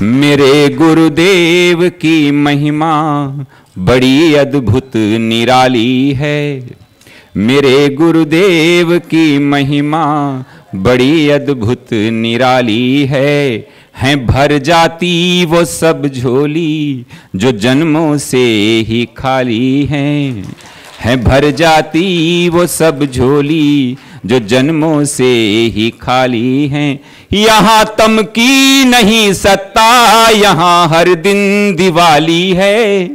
मेरे गुरुदेव की महिमा बड़ी अद्भुत निराली है। मेरे गुरुदेव की महिमा बड़ी अद्भुत निराली है भर जाती वो सब झोली जो जन्मों से ही खाली है भर जाती वो सब झोली जो जन्मों से ही खाली हैं। यहाँ तम की नहीं सत्ता, यहाँ हर दिन दिवाली है।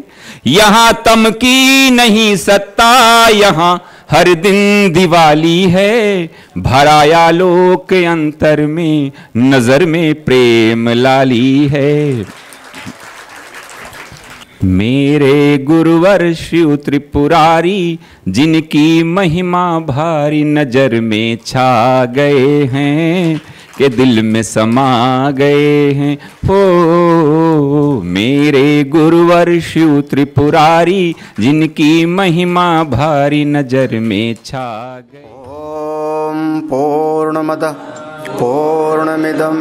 यहाँ तम की नहीं सत्ता, यहाँ हर दिन दिवाली है। भराया लोक अंतर में, नजर में प्रेम लाली है। मेरे गुरुवर शिव त्रिपुरारी, जिनकी महिमा भारी नजर में छा गए हैं के दिल में समा गए हैं। हो मेरे गुरुवर शिव त्रिपुरारी, जिनकी महिमा भारी नजर में छा गए। ओम पूर्णमद पूर्णमिदं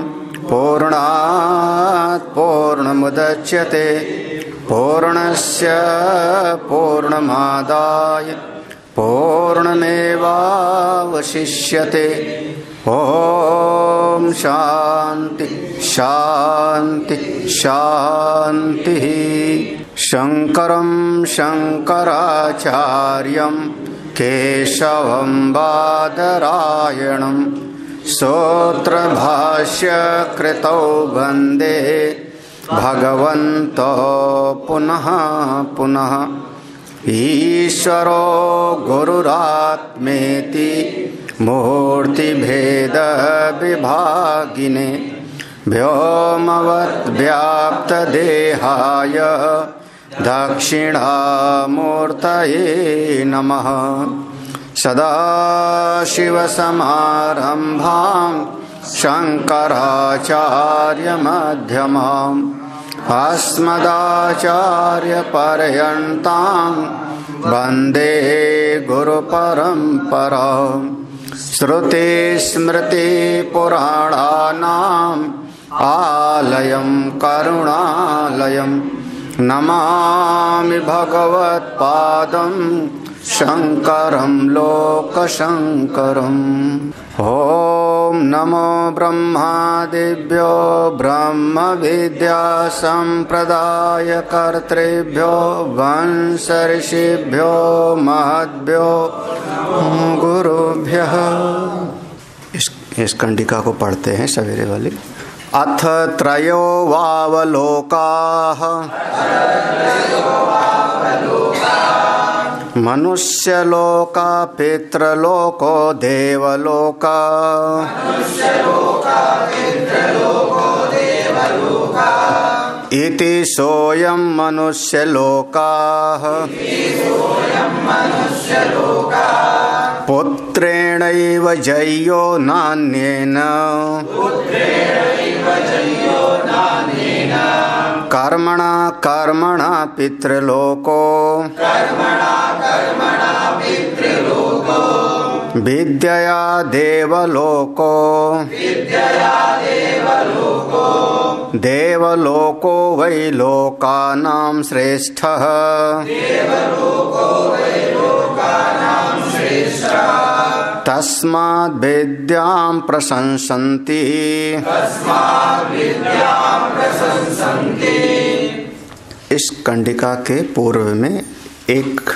पूर्णात् पूर्णमुदच्यते पूर्णस्य पूर्णमादाय पूर्णमेवावशिष्यते। ओम शांति शांति शांति। शंकरं शंकराचार्यं केशवं बादरायणं सूत्रभाष्य कृतौ वन्दे भगवन्तो पुनः पुनः। ईश्वरो गुरुरात्मेति मूर्तिभेद विभागिने व्योमवद्व्याप्तदेहाय दक्षिणामूर्तये नमः। सदाशिवसमारम्भां शङ्कराचार्यमध्यमाम् अस्मदाचार्यपर्यन्तां वन्दे गुरुपरम्पराम्। श्रुतिस्मृतिपुराणानाम् आलयं करुणालयं नमामि भगवत्पादं शङ्करं लोकशङ्करम्। ओम नमो ब्रह्मादिभ्यो ब्रह्म विद्या संप्रदाय कर्तृभ्यो वंश ऋषिभ्यो महद्भ्यो गुरुभ्यः। इस कंडिका को पढ़ते हैं सवेरे वाली। अथ त्रयो वावलोकाः मनुष्यलोका पितृलोको देवलोका। इति सोऽयं मनुष्यलोकाः पुत्रेणैव जय्यो नान्येन कर्मणा कर्मणा पितृलोको विद्यया देवलोको देवलोको वै लोकानां श्रेष्ठः। तस्माद् विद्यां प्रशंसन्ति। इस कंडिका के पूर्व में एक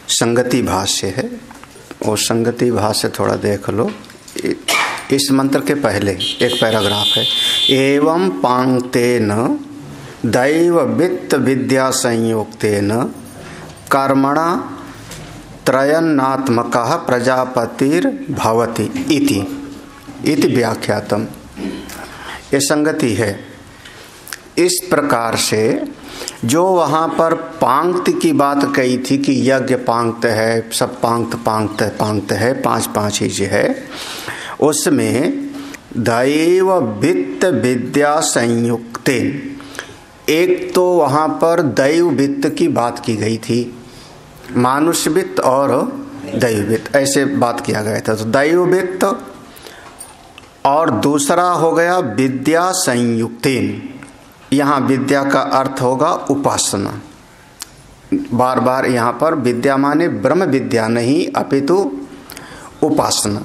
संगति भाष्य है, वो संगति भाष्य थोड़ा देख लो। इस मंत्र के पहले एक पैराग्राफ है। एवं पांक्तेन दैव वित्त विद्या संयोक्तेन कर्मणा त्रयन्नात्मकः प्रजापतिर्भवति इति व्याख्यातम। ये संगति है। इस प्रकार से जो वहाँ पर पांक्ति की बात कही थी कि यज्ञ पांक्त है, सब पांक्त है, पांच चीज है, उसमें दैव वित्त विद्या संयुक्ते एक तो वहाँ पर दैव वित्त की बात की गई थी, मानुष वित्त और दैव वित्त ऐसे बात किया गया था। तो दैव वित्त और दूसरा हो गया विद्या संयुक्तेन, यहाँ विद्या का अर्थ होगा उपासना। बार बार यहाँ पर विद्या माने ब्रह्म विद्या नहीं अपितु उपासना।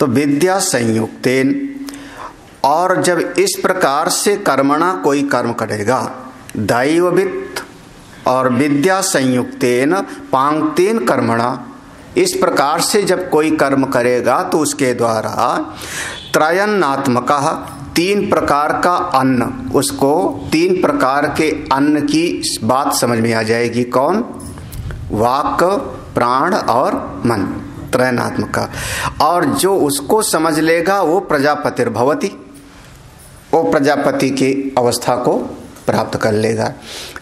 तो विद्या संयुक्तेन, और जब इस प्रकार से कर्मणा कोई कर्म करेगा, दैववित्त और विद्या संयुक्तेन पांक्तेन कर्मणा, इस प्रकार से जब कोई कर्म करेगा तो उसके द्वारा त्रयन्नात्मकः, 3 प्रकार का अन्न, उसको 3 प्रकार के अन्न की बात समझ में आ जाएगी। कौन? वाक, प्राण और मन, त्रयनात्मका। और जो उसको समझ लेगा वो प्रजापतिर्भवति, वो प्रजापति की अवस्था को प्राप्त कर लेगा।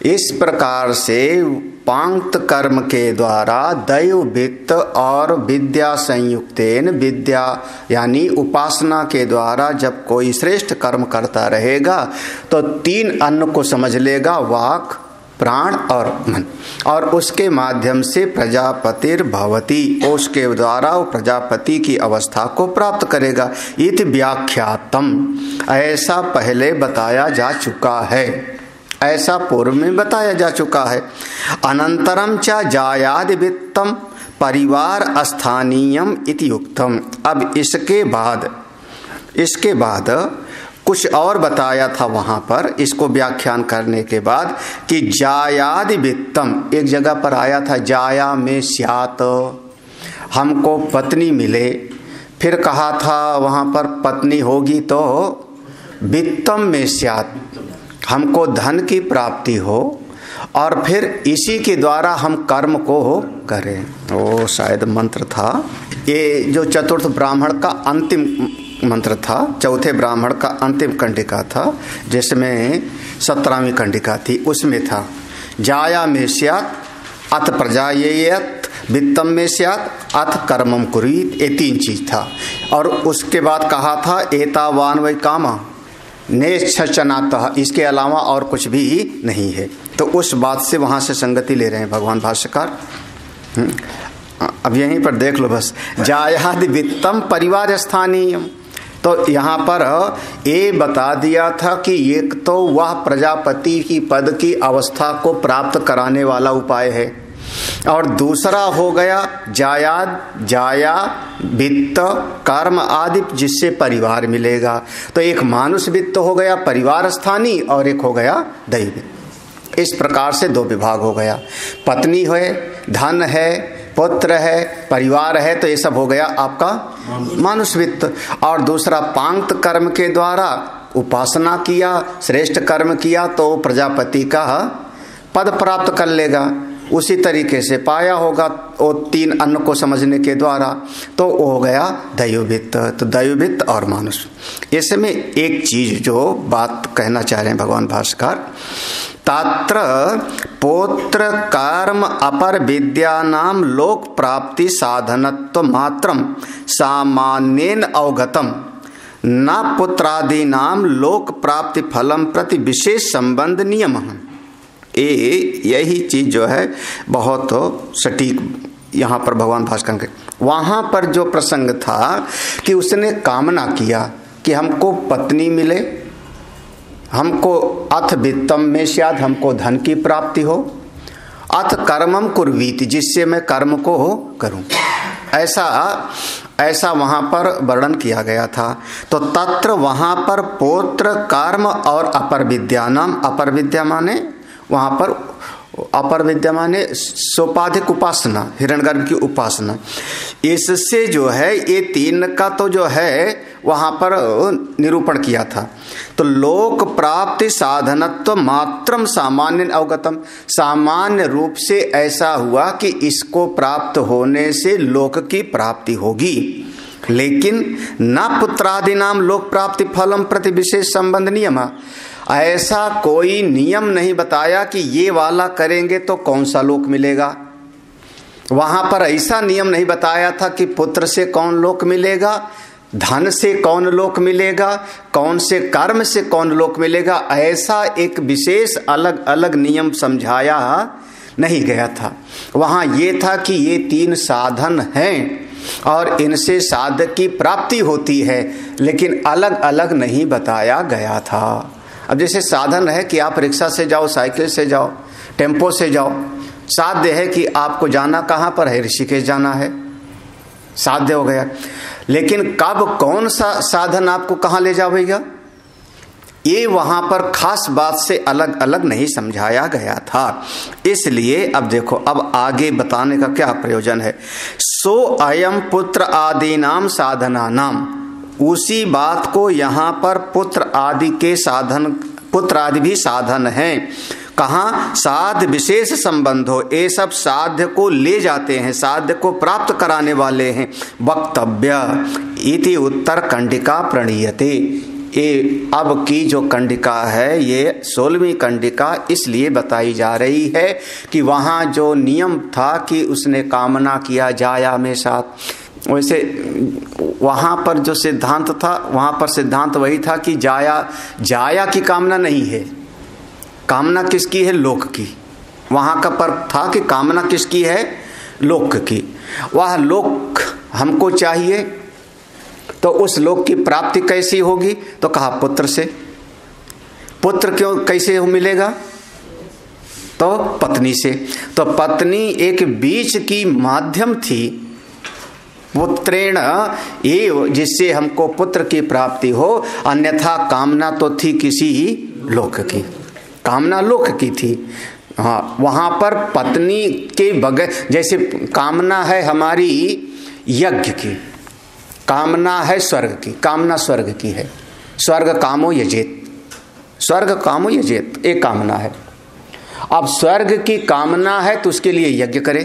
इस प्रकार से पांक्त कर्म के द्वारा दैव वित्त और विद्या संयुक्तेन, विद्या यानी उपासना के द्वारा जब कोई श्रेष्ठ कर्म करता रहेगा तो 3 अन्न को समझ लेगा, वाक, प्राण और मन, और उसके माध्यम से प्रजापतिर्भवति, उसके द्वारा वो प्रजापति की अवस्था को प्राप्त करेगा। इति व्याख्यातम, ऐसा पहले बताया जा चुका है, ऐसा पूर्व में बताया जा चुका है। अनंतरम च जायादि वित्तम परिवार स्थानीयम इति युक्तम। अब इसके बाद कुछ और बताया था वहां पर, इसको व्याख्यान करने के बाद कि जायादि वित्तम, एक जगह पर आया था जाया में स्यात, हमको पत्नी मिले, फिर कहा था वहां पर पत्नी होगी तो वित्तम में स्यात, हमको धन की प्राप्ति हो, और फिर इसी के द्वारा हम कर्म को करें। वो शायद मंत्र था, ये जो चतुर्थ ब्राह्मण का अंतिम मंत्र था, चौथे ब्राह्मण का अंतिम कंडिका था, जिसमें 17वीं कंडिका थी, उसमें था जाया में स्यात् अथ प्रजायेयत वित्तम में स्यात् अथ कर्मम कुर्वीत, ये 3 चीज था। और उसके बाद कहा था एतावान वै कामा नेच्छनातः, इसके अलावा और कुछ भी नहीं है। तो उस बात से वहां से संगति ले रहे हैं भगवान भाष्यकार। अब यहीं पर देख लो बस, जायादि वित्तम परिवार स्थानीयम, तो यहाँ पर ये बता दिया था कि एक तो वह प्रजापति की पद की अवस्था को प्राप्त कराने वाला उपाय है, और दूसरा हो गया जाया वित्त कर्म आदि जिससे परिवार मिलेगा। तो एक मानुष वित्त हो गया परिवार स्थानीय, और एक हो गया दैवी। इस प्रकार से 2 विभाग हो गया, पत्नी है, धन है, पुत्र है, परिवार है, तो ये सब हो गया आपका मानुष वित्त। और दूसरा पांक्त कर्म के द्वारा उपासना किया, श्रेष्ठ कर्म किया, तो प्रजापति का पद प्राप्त कर लेगा। उसी तरीके से पाया होगा वो 3 अन्न को समझने के द्वारा, तो वो हो गया दैववित्त। तो दैववित्त और मानुष, इसमें एक चीज जो बात कहना चाह रहे हैं भगवान भाष्यकार, तात्र पौत्र कर्म अपर विद्यानाम लोक प्राप्ति साधनत्व मात्रम सामान्येन अवगतम न पुत्रादीनाम लोक प्राप्ति फलम प्रति विशेष संबंध नियम। यही चीज जो है बहुत सटीक यहाँ पर भगवान भास्कर के वहाँ पर जो प्रसंग था कि उसने कामना किया कि हमको पत्नी मिले, हमको अथ वित्तम में शायद हमको धन की प्राप्ति हो, अथ कर्मम कुर्वीति जिससे मैं कर्म को करूं, ऐसा वहां पर वर्णन किया गया था। तो तत्र वहां पर पौत्र कर्म और अपर विद्या नाम, अपर विद्या माने वहां पर अपर विद्या माने सोपाधिक उपासना, हिरण्यगर्भ की उपासना, इससे जो है ये 3 का तो जो है वहां पर निरूपण किया था। तो लोक प्राप्ति साधनत्व मात्रम सामान्य अवगतम, सामान्य रूप से ऐसा हुआ कि इसको प्राप्त होने से लोक की प्राप्ति होगी, लेकिन न पुत्रादि नाम लोक प्राप्ति फलम प्रति विशेष संबंध नियम, ऐसा कोई नियम नहीं बताया कि ये वाला करेंगे तो कौन सा लोक मिलेगा। वहां पर ऐसा नियम नहीं बताया था कि पुत्र से कौन लोक मिलेगा, धन से कौन लोक मिलेगा, कौन से कर्म से कौन लोक मिलेगा, ऐसा एक विशेष अलग अलग नियम समझाया नहीं गया था। वहां ये था कि ये 3 साधन हैं और इनसे साधक की प्राप्ति होती है, लेकिन अलग अलग नहीं बताया गया था। अब जैसे साधन है कि आप रिक्शा से जाओ, साइकिल से जाओ, टेम्पो से जाओ, साध्य है कि आपको जाना कहाँ पर है, ऋषिकेश जाना है, साध्य हो गया। लेकिन कब कौन सा साधन आपको कहाँ ले जाएगा, ये वहां पर खास बात से अलग अलग नहीं समझाया गया था। इसलिए अब देखो, अब आगे बताने का क्या प्रयोजन है। सो अयम पुत्र आदि नाम साधना नाम, उसी बात को यहाँ पर पुत्र आदि के साधन, पुत्र आदि भी साधन हैं। कहाँ? साध विशेष संबंध हो, ये सब साध्य को ले जाते हैं, साध्य को प्राप्त कराने वाले हैं। वक्तव्य इति उत्तर कंडिका प्रणीयते। ये अब की जो कंडिका है, ये 16वीं कंडिका इसलिए बताई जा रही है कि वहाँ जो नियम था कि उसने कामना किया जाया में साथ, वैसे वहाँ पर जो सिद्धांत था, वहाँ पर सिद्धांत वही था कि जाया की कामना नहीं है, कामना किसकी है? लोक की। वहाँ का पर था कि कामना किसकी है? लोक की। वह लोक हमको चाहिए, तो उस लोक की प्राप्ति कैसी होगी? तो कहा पुत्र से। पुत्र क्यों कैसे मिलेगा? तो पत्नी से। तो पत्नी एक बीच की माध्यम थी, पुत्रेण एव, जिससे हमको पुत्र की प्राप्ति हो। अन्यथा कामना तो थी किसी लोक की, कामना लोक की थी। हाँ, वहां पर पत्नी के बगैर, जैसे कामना है हमारी यज्ञ की, कामना है स्वर्ग की, कामना स्वर्ग की है, स्वर्ग कामो यजेत, स्वर्ग कामो यजेत, एक कामना है। अब स्वर्ग की कामना है तो उसके लिए यज्ञ करे,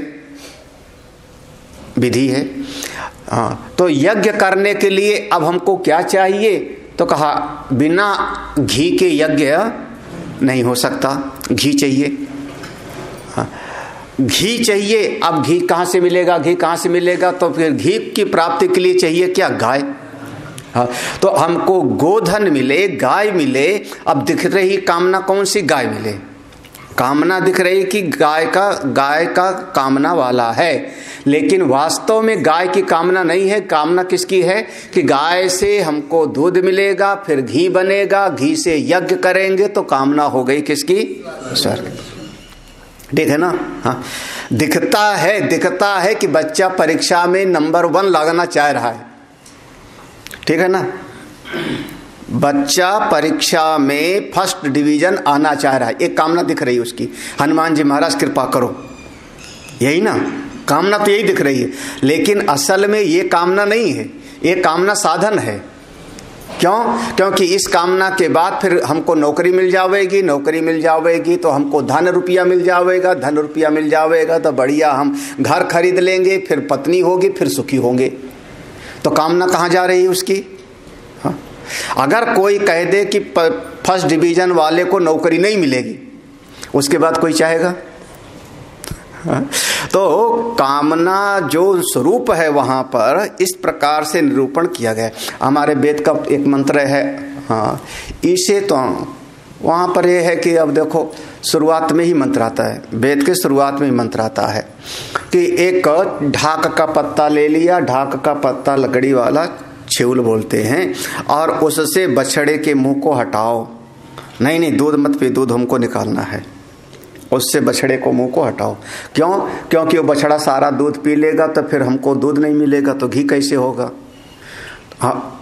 विधि है। हाँ, तो यज्ञ करने के लिए अब हमको क्या चाहिए? तो कहा बिना घी के यज्ञ नहीं हो सकता, घी चाहिए। हाँ, घी चाहिए। अब घी कहाँ से मिलेगा? घी कहाँ से मिलेगा? तो फिर घी की प्राप्ति के लिए चाहिए क्या? गाय। हाँ, तो हमको गोधन मिले, गाय मिले। अब दिख रही कामना कौन सी? गाय मिले। कामना दिख रही कि गाय का कामना वाला है, लेकिन वास्तव में गाय की कामना नहीं है। कामना किसकी है? कि गाय से हमको दूध मिलेगा, फिर घी बनेगा, घी से यज्ञ करेंगे, तो कामना हो गई किसकी? स्वर्ग। ठीक है ना? हाँ, दिखता है कि बच्चा परीक्षा में नंबर 1 लगाना चाह रहा है। ठीक है ना? बच्चा परीक्षा में फर्स्ट डिवीजन आना चाह रहा है, एक कामना दिख रही है उसकी। हनुमान जी महाराज कृपा करो, यही ना कामना? तो यही दिख रही है, लेकिन असल में ये कामना नहीं है, ये कामना साधन है। क्यों? क्योंकि इस कामना के बाद फिर हमको नौकरी मिल जाएगी, नौकरी मिल जाएगी तो हमको धन रुपया मिल जाएगा, धन रुपया मिल जाएगा तो बढ़िया हम घर खरीद लेंगे, फिर पत्नी होगी, फिर सुखी होंगे। तो कामना कहाँ जा रही है उसकी? हाँ? अगर कोई कह दे कि फर्स्ट डिवीजन वाले को नौकरी नहीं मिलेगी, उसके बाद कोई चाहेगा? तो कामना जो स्वरूप है वहां पर इस प्रकार से निरूपण किया गया। हमारे वेद का एक मंत्र है, हाँ, इसे तो वहां पर यह है कि अब देखो शुरुआत में ही मंत्र आता है, वेद के शुरुआत में ही मंत्र आता है कि एक ढाक का पत्ता ले लिया, ढाक का पत्ता लकड़ी वाला छेउल बोलते हैं, और उससे बछड़े के मुंह को हटाओ। नहीं, दूध मत पी, दूध हमको निकालना है, उससे बछड़े को मुंह को हटाओ। क्यों? क्योंकि वो बछड़ा सारा दूध पी लेगा तो फिर हमको दूध नहीं मिलेगा, तो घी कैसे होगा? हाँ,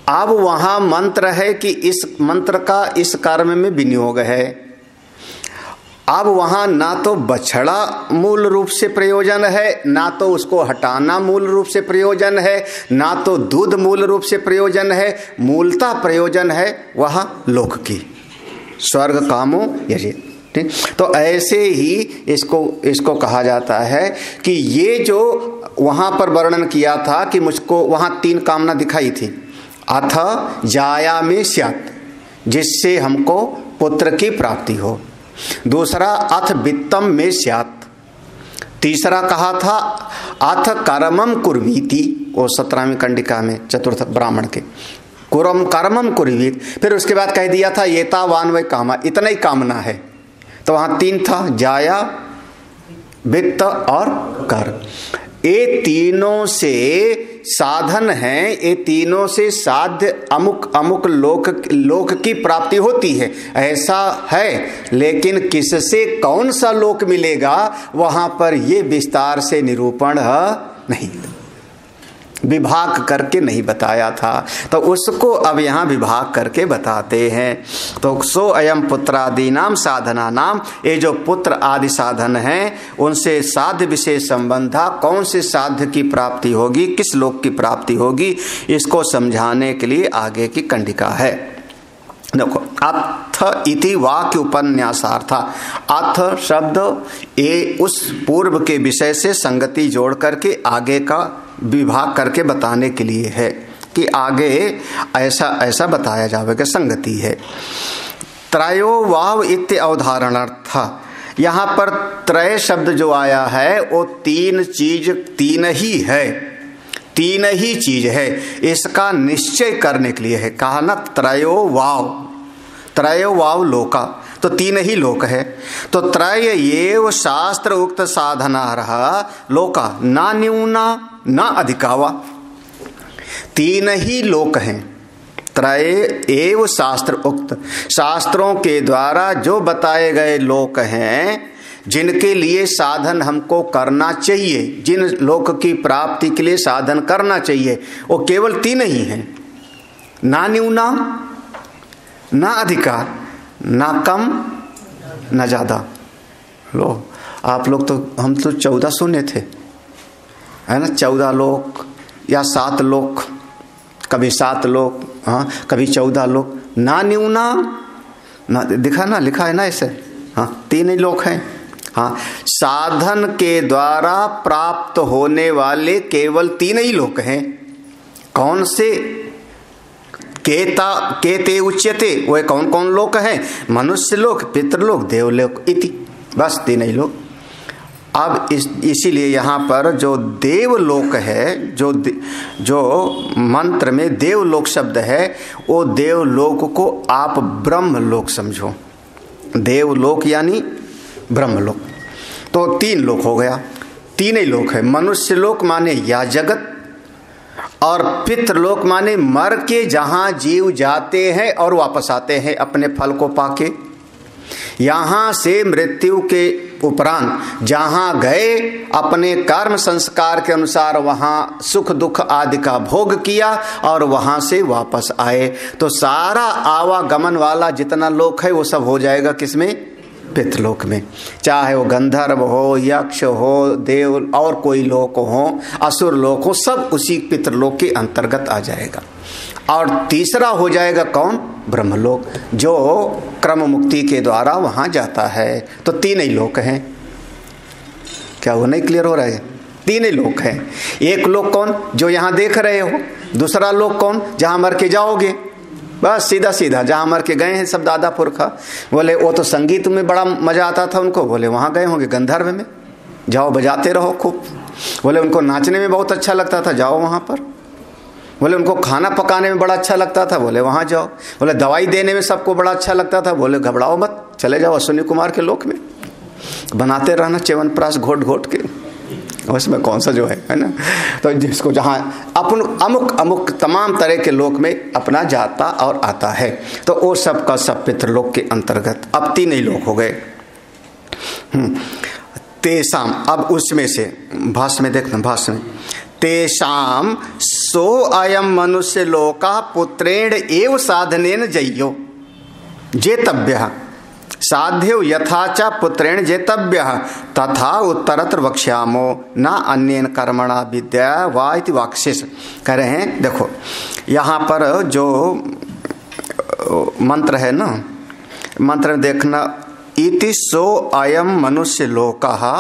अब वहां मंत्र है कि इस मंत्र का इस कर्म में विनियोग है। अब वहां ना तो बछड़ा मूल रूप से प्रयोजन है, ना तो उसको हटाना मूल रूप से प्रयोजन है, ना तो दूध मूल रूप से प्रयोजन है। मूलतः प्रयोजन है वह लोक की, स्वर्ग कामो यजेत। ठीक, तो ऐसे ही इसको कहा जाता है कि ये जो वहां पर वर्णन किया था कि मुझको वहां 3 कामना दिखाई थी। अथ जाया में स्यात्, जिससे हमको पुत्र की प्राप्ति हो। दूसरा अथ वित्तम में स्यात्। तीसरा कहा था अथ कर्मम कुर्वीति, वो 17वीं कंडिका में चतुर्थ ब्राह्मण के कर्मम कुर्वीत। फिर उसके बाद कह दिया था एतावान वै कामा, इतना ही कामना है। तो वहां 3 था, जाया, वित्त और कर्म। ये तीनों से साधन हैं, ये तीनों से साध्य अमुक अमुक लोक की प्राप्ति होती है, ऐसा है। लेकिन किससे कौन सा लोक मिलेगा वहां पर ये विस्तार से निरूपण नहीं, विभाग करके नहीं बताया था, तो उसको अब यहाँ विभाग करके बताते हैं। तो सो अयम पुत्रादि नाम साधना नाम, ये जो पुत्र आदि साधन हैं उनसे साध्य विशेष संबंधा, कौन से साध्य की प्राप्ति होगी, किस लोक की प्राप्ति होगी, इसको समझाने के लिए आगे की कंडिका है। देखो, अथ इति वाक्य उपन्यासार्थ, अथ शब्द ये उस पूर्व के विषय से संगति जोड़ करके आगे का विभाग करके बताने के लिए है कि आगे ऐसा ऐसा बताया जाएगा, संगति है। त्रयो वाव इत्य अवधारणार्थ, यहाँ पर त्रय शब्द जो आया है वो तीन चीज, तीन ही है, तीन ही चीज है, इसका निश्चय करने के लिए है। कहा ना त्रयो वाव, त्रयो वाव लोका, तो तीन ही लोक है। तो त्रय एव शास्त्र उक्त साधना लोका ना न्यूना ना अधिकावा, तीन ही लोक हैं। त्रय एव शास्त्र उक्त, शास्त्रों के द्वारा जो बताए गए लोक हैं जिनके लिए साधन हमको करना चाहिए, जिन लोक की प्राप्ति के लिए साधन करना चाहिए, वो केवल तीन ही हैं। ना न्यूना ना अधिकार, ना कम ना ज्यादा। लो आप लोग तो, हम तो 14 सुने थे, है ना, 14 लोक या 7 लोक, कभी 7 लोक, हाँ कभी 14 लोक। ना न्यूना ना दिखा ना, लिखा है ना ऐसे, हाँ तीन ही लोक हैं। हाँ, साधन के द्वारा प्राप्त होने वाले केवल तीन ही लोक हैं। कौन से? केते उच्यते, वो कौन कौन लोक हैं? मनुष्य लोक, पितृलोक, देवलोक इति, बस तीन ही लोक। अब इसीलिए यहाँ पर जो देवलोक है, जो मंत्र में देवलोक शब्द है, वो देवलोक को आप ब्रह्मलोक समझो। देवलोक यानी ब्रह्मलोक, तो तीन लोक हो गया, तीन ही लोक है। मनुष्य लोक माने या जगत, और पितृलोक माने मर के जहां जीव जाते हैं और वापस आते हैं अपने फल को पाके। यहां से मृत्यु के उपरांत जहां गए, अपने कर्म संस्कार के अनुसार वहां सुख दुख आदि का भोग किया और वहां से वापस आए। तो सारा आवागमन वाला जितना लोक है वो सब हो जाएगा किसमें? पितृलोक में। चाहे वो गंधर्व हो, यक्ष हो, देव और कोई लोक हो, असुर लोक हो, सब उसी पितृलोक के अंतर्गत आ जाएगा। और तीसरा हो जाएगा कौन? ब्रह्मलोक, जो क्रम मुक्ति के द्वारा वहां जाता है। तो तीन ही लोक हैं। क्या वो नहीं क्लियर हो रहा है? तीन ही लोक हैं। एक लोक कौन? जो यहां देख रहे हो। दूसरा लोक कौन? जहां मर के जाओगे, बस सीधा सीधा जहां मर के गए हैं सब दादा पुरखा। बोले वो तो संगीत में बड़ा मजा आता था उनको, बोले वहां गए होंगे गंधर्व में, जाओ बजाते रहो खूब। बोले उनको नाचने में बहुत अच्छा लगता था, जाओ वहां पर। बोले उनको खाना पकाने में बड़ा अच्छा लगता था, बोले वहां जाओ। बोले दवाई देने में सबको बड़ा अच्छा लगता था, बोले घबराओ मत, चले जाओ अश्विनी कुमार के लोक में, बनाते रहना च्यवनप्राश घोट घोट के, उसमें कौन सा जो है ना। तो जिसको जहां अपन अमुक अमुक तमाम तरह के लोक में अपना जाता और आता है, तो वो सब का सब पितृलोक के अंतर्गत। अब तीन ही लोक हो गए। तेसाम, अब उसमें से भाष्य में देखना, भाष्य में तेषाम सो अयम मनुष्य लोका पुत्रेण एव साधनेन जय्यो जेतव्य साध्यो यथा च पुत्रेण जेतव्य तथा उत्तरत्र वक्ष्यामो न अन्येन कर्मणा विद्या वा इति वाक्शेष। कह रहे हैं, देखो यहाँ पर जो मंत्र है ना, मंत्र में देखना, इति सो अयम मनुष्य लोकः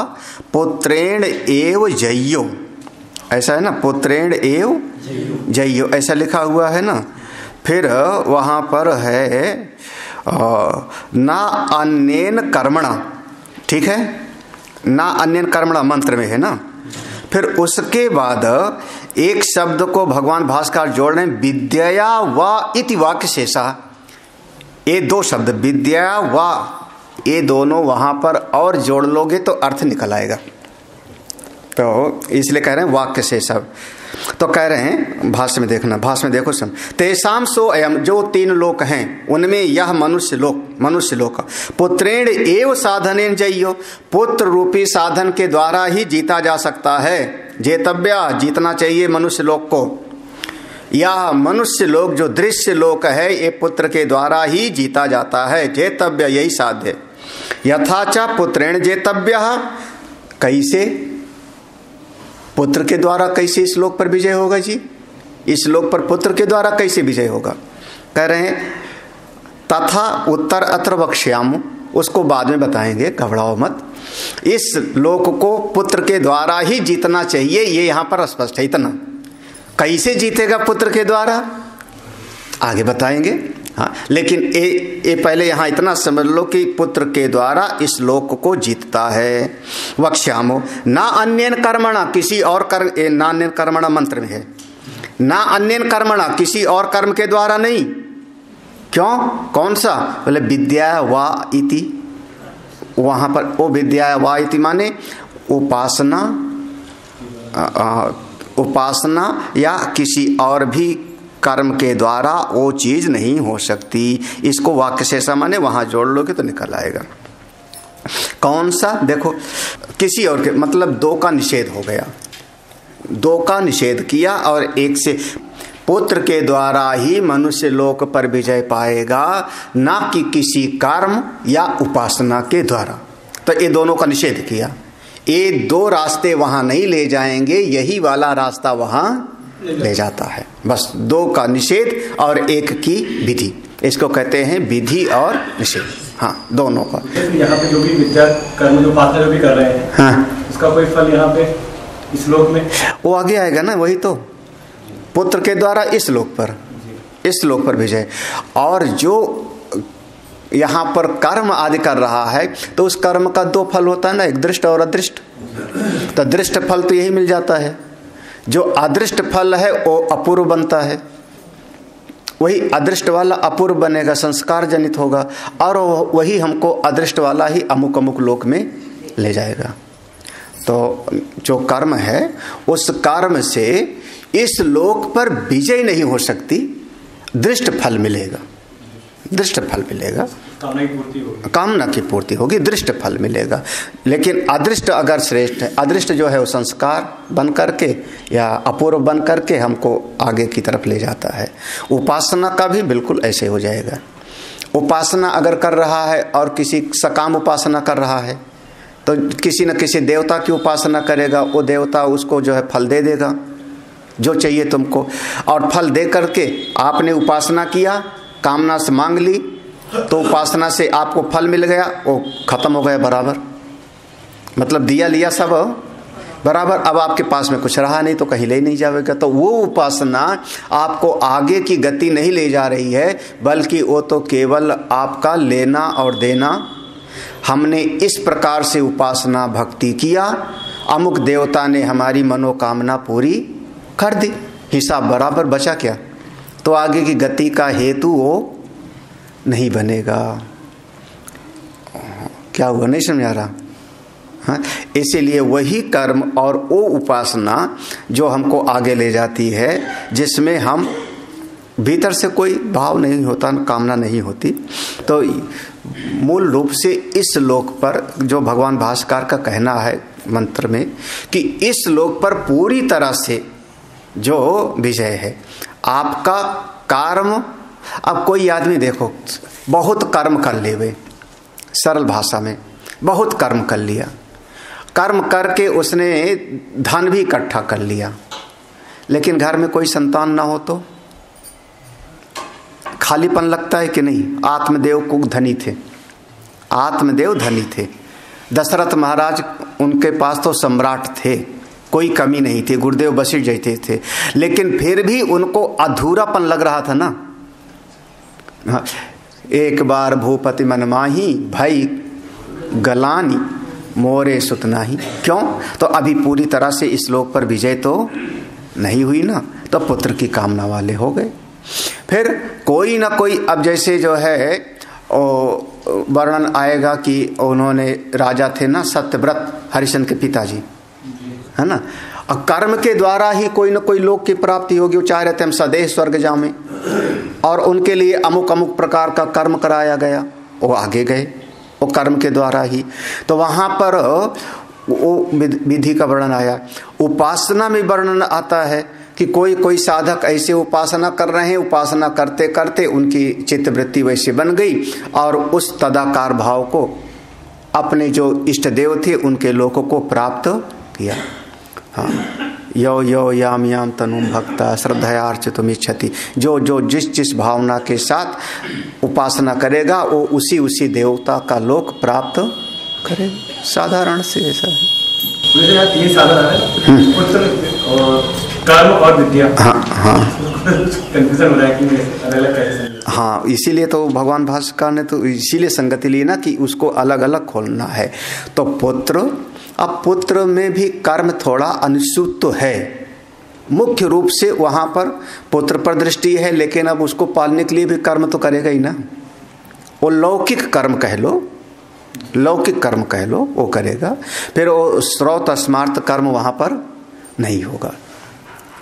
पुत्रेण एव जय्यो, ऐसा है ना, पुत्रेण एव जय्यो ऐसा लिखा हुआ है ना। फिर वहाँ पर है ना अन्येन कर्मणा, ठीक है, ना अन्येन कर्मणा मंत्र में है ना। फिर उसके बाद एक शब्द को भगवान भास्कर जोड़ रहे हैं, विद्या वा इति वाक्य शेषा। ये दो शब्द विद्या वा, ये दोनों वहां पर और जोड़ लोगे तो अर्थ निकल आएगा। तो इसलिए कह रहे हैं वाक्य से सब। तो कह रहे हैं भाष्य में देखना, भाष्य में देखो सम तेषाम सो अयम, जो 3 लोक हैं उनमें यह मनुष्य लोक पुत्रेण एव साधनेन जय्यो, पुत्र रूपी साधन के द्वारा ही जीता जा सकता है। जेतव्या, जीतना चाहिए मनुष्य लोक को। यह मनुष्य लोक जो दृश्य लोक है ये पुत्र के द्वारा ही जीता जाता है। जेतव्य, यही साध्य। यथाचा पुत्रेण जेतव्य, कैसे पुत्र के द्वारा कैसे इस लोक पर विजय होगा जी? इस लोक पर पुत्र के द्वारा कैसे विजय होगा? कह रहे हैं तथा उत्तर अत्र वक्ष्यामु, उसको बाद में बताएंगे, घबराओ मत। इस लोक को पुत्र के द्वारा ही जीतना चाहिए, ये यहां पर स्पष्ट है। इतना कैसे जीतेगा पुत्र के द्वारा आगे बताएंगे। हाँ, लेकिन ये पहले यहाँ इतना समझ लो कि पुत्र के द्वारा इस लोक को जीतता है। वक्ष्यामो ना अन्यन कर्मणा, किसी और कर्म, ना अन्यन कर्मणा मंत्र में है, ना अन्यन कर्मणा, किसी और कर्म के द्वारा नहीं। क्यों? कौन सा? बोले विद्या वा इति, वहां पर वो विद्या वा इति माने उपासना या किसी और भी कर्म के द्वारा वो चीज नहीं हो सकती। इसको वाक्य से माने वहां जोड़ लोगे तो निकल आएगा। कौन सा? देखो किसी और के, मतलब 2 का निषेध हो गया, 2 का निषेध किया और एक से पुत्र के द्वारा ही मनुष्य लोक पर विजय पाएगा, ना कि किसी कर्म या उपासना के द्वारा। तो ये दोनों का निषेध किया। ये 2 रास्ते वहां नहीं ले जाएंगे, यही वाला रास्ता वहां ले जाता है। बस 2 का निषेध और 1 की विधि, इसको कहते हैं विधि और निषेध। हाँ, दोनों का। यहाँ पे जो भी विद्या कर्म जो पात्र जो भी कर रहे हैं, हाँ, उसका कोई फल यहाँ पे इस लोक में वो आगे आएगा ना। वही तो पुत्र के द्वारा इस लोक पर विजय। और जो यहाँ पर कर्म आदि कर रहा है तो उस कर्म का 2 फल होता है ना, एक दृष्ट और अदृष्ट। तो दृष्ट फल तो यही मिल जाता है, जो अदृष्ट फल है वो अपूर्व बनता है, वही अदृष्ट वाला अपूर्व बनेगा, संस्कार जनित होगा, और वही हमको अदृष्ट वाला ही अमुक अमुक लोक में ले जाएगा। तो जो कर्म है उस कर्म से इस लोक पर विजय नहीं हो सकती, दृष्ट फल मिलेगा, दृष्ट फल मिलेगा, कामना की पूर्ति होगी, दृष्ट फल मिलेगा। लेकिन अदृष्ट अगर श्रेष्ठ है, अदृष्ट जो है वो संस्कार बन करके या अपूर्व बन करके हमको आगे की तरफ ले जाता है। उपासना का भी बिल्कुल ऐसे हो जाएगा। उपासना अगर कर रहा है और किसी सकाम उपासना कर रहा है तो किसी न किसी देवता की उपासना करेगा, वो देवता उसको जो है फल दे देगा जो चाहिए तुमको, और फल दे करके आपने उपासना किया, कामना से मांग ली, तो उपासना से आपको फल मिल गया, वो खत्म हो गया बराबर, मतलब दिया लिया सब बराबर। अब आपके पास में कुछ रहा नहीं तो कहीं ले नहीं जाएगा। तो वो उपासना आपको आगे की गति नहीं ले जा रही है, बल्कि वो तो केवल आपका लेना और देना। हमने इस प्रकार से उपासना भक्ति किया, अमुक देवता ने हमारी मनोकामना पूरी कर दी, हिसाब बराबर, बचा क्या? तो आगे की गति का हेतु वो नहीं बनेगा। क्या हुआ? नहीं समझा रहा? हाँ, इसीलिए वही कर्म और वो उपासना जो हमको आगे ले जाती है, जिसमें हम भीतर से कोई भाव नहीं होता, कामना नहीं होती। तो मूल रूप से इस लोक पर जो भगवान भाष्यकार का कहना है मंत्र में कि इस लोक पर पूरी तरह से जो विजय है आपका कर्म। अब कोई आदमी देखो बहुत कर्म कर लेवे, सरल भाषा में बहुत कर्म कर लिया, कर्म करके उसने धन भी इकट्ठा कर लिया, लेकिन घर में कोई संतान ना हो तो खालीपन लगता है कि नहीं? आत्मदेव को धनी थे, आत्मदेव धनी थे, दशरथ महाराज उनके पास तो सम्राट थे, कोई कमी नहीं थी, गुरुदेव वशिष्ठ जैसे थे, लेकिन फिर भी उनको अधूरापन लग रहा था ना। एक बार भूपति मन माही भाई गलानी मोरे सुतनाही। क्यों? तो अभी पूरी तरह से इस लोक पर विजय तो नहीं हुई ना, तो पुत्र की कामना वाले हो गए। फिर कोई ना कोई, अब जैसे जो है वर्णन आएगा कि उन्होंने राजा थे ना सत्यव्रत, हरिश्चंद्र के पिताजी, है ना। और कर्म के द्वारा ही कोई न कोई लोक की प्राप्ति होगी। वो चाह रहे थे हम सदैव स्वर्ग जामें, और उनके लिए अमुक अमुक प्रकार का कर्म कराया गया, वो आगे गए वो कर्म के द्वारा ही। तो वहाँ पर वो विधि का वर्णन आया। उपासना में वर्णन आता है कि कोई कोई साधक ऐसे उपासना कर रहे हैं, उपासना करते करते उनकी चित्तवृत्ति वैसे बन गई और उस तदाकार भाव को अपने जो इष्ट देव थे उनके लोकों को प्राप्त किया। हाँ, यो यो याम याम तनुम भक्ता श्रद्धयार्चितुम इच्छति। जो जो जिस जिस भावना के साथ उपासना करेगा वो उसी उसी देवता का लोक प्राप्त करेगा। साधारण से ऐसा है। मुझे यहाँ 3 साधन है, पुत्र और कर्म और विद्या। हाँ हाँ, कंफ्यूजन हो रहा है कि अलग कैसे। हाँ, इसीलिए तो भगवान भास्कर ने तो इसीलिए संगति ली ना कि उसको अलग अलग खोलना है। तो पुत्र, अब पुत्र में भी कर्म थोड़ा अनुसूत तो है, मुख्य रूप से वहां पर पुत्र पर दृष्टि है, लेकिन अब उसको पालने के लिए भी कर्म तो करेगा ही ना। वो लौकिक कर्म कह लो, लौकिक कर्म कह लो, वो करेगा। फिर वो श्रौत स्मार्त कर्म वहां पर नहीं होगा,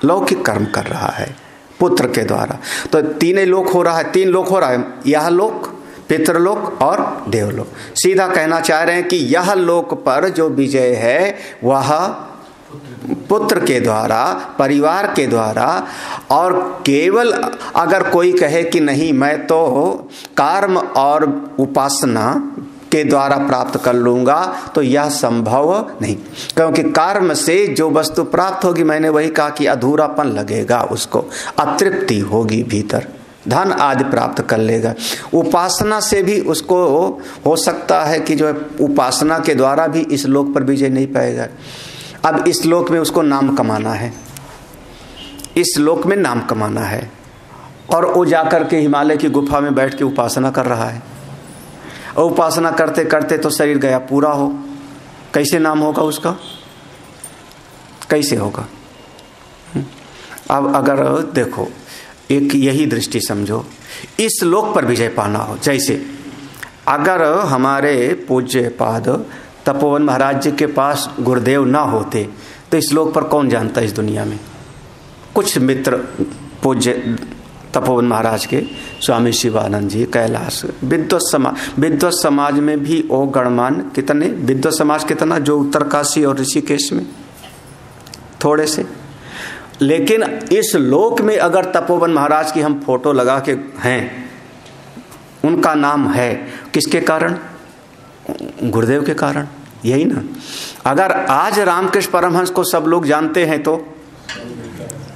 लौकिक कर्म कर रहा है पुत्र के द्वारा। तो 3 लोक हो रहा है, 3 लोक हो रहा है, यह लोक, पितृलोक और देवलोक। सीधा कहना चाह रहे हैं कि यह लोक पर जो विजय है वह पुत्र के द्वारा, परिवार के द्वारा। और केवल अगर कोई कहे कि नहीं मैं तो कर्म और उपासना के द्वारा प्राप्त कर लूंगा, तो यह संभव नहीं, क्योंकि कर्म से जो वस्तु प्राप्त होगी, मैंने वही कहा कि अधूरापन लगेगा, उसको अतृप्ति होगी भीतर, धन आदि प्राप्त कर लेगा। उपासना से भी उसको हो सकता है कि जो है उपासना के द्वारा भी इस लोक पर विजय नहीं पाएगा। अब इस लोक में उसको नाम कमाना है, इस लोक में नाम कमाना है, और वो जाकर के हिमालय की गुफा में बैठ के उपासना कर रहा है। और उपासना करते करते तो शरीर गया पूरा हो, कैसे नाम होगा उसका, कैसे होगा। अब अगर देखो, एक यही दृष्टि समझो, इस लोक पर विजय पाना हो, जैसे अगर हमारे पूज्य पाद तपोवन महाराज जी के पास गुरुदेव ना होते तो इस लोक पर कौन जानता इस दुनिया में। कुछ मित्र पूज्य तपोवन महाराज के, स्वामी शिवानंद जी, कैलाश, विद्वत समाज में भी वो गणमान कितने, विद्वत समाज कितना, जो उत्तरकाशी और ऋषिकेश में थोड़े से। लेकिन इस लोक में अगर तपोवन महाराज की हम फोटो लगा के हैं, उनका नाम है, किसके कारण, गुरुदेव के कारण, यही ना। अगर आज रामकृष्ण परमहंस को सब लोग जानते हैं तो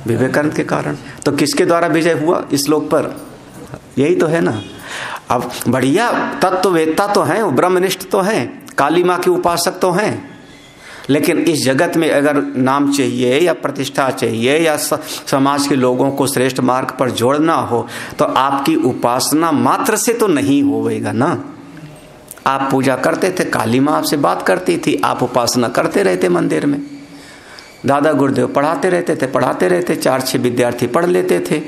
विवेकानंद के कारण। तो किसके द्वारा विजय हुआ इस लोक पर, यही तो है ना। अब बढ़िया तत्ववेत्ता तो हैं, ब्रह्मनिष्ठ तो हैं, काली माँ के उपासक तो हैं, लेकिन इस जगत में अगर नाम चाहिए या प्रतिष्ठा चाहिए या समाज के लोगों को श्रेष्ठ मार्ग पर जोड़ना हो, तो आपकी उपासना मात्र से तो नहीं होएगा ना। आप पूजा करते थे, काली माँ आपसे बात करती थी, आप उपासना करते रहते मंदिर में, दादा गुरुदेव पढ़ाते रहते 4-6 विद्यार्थी पढ़ लेते थे।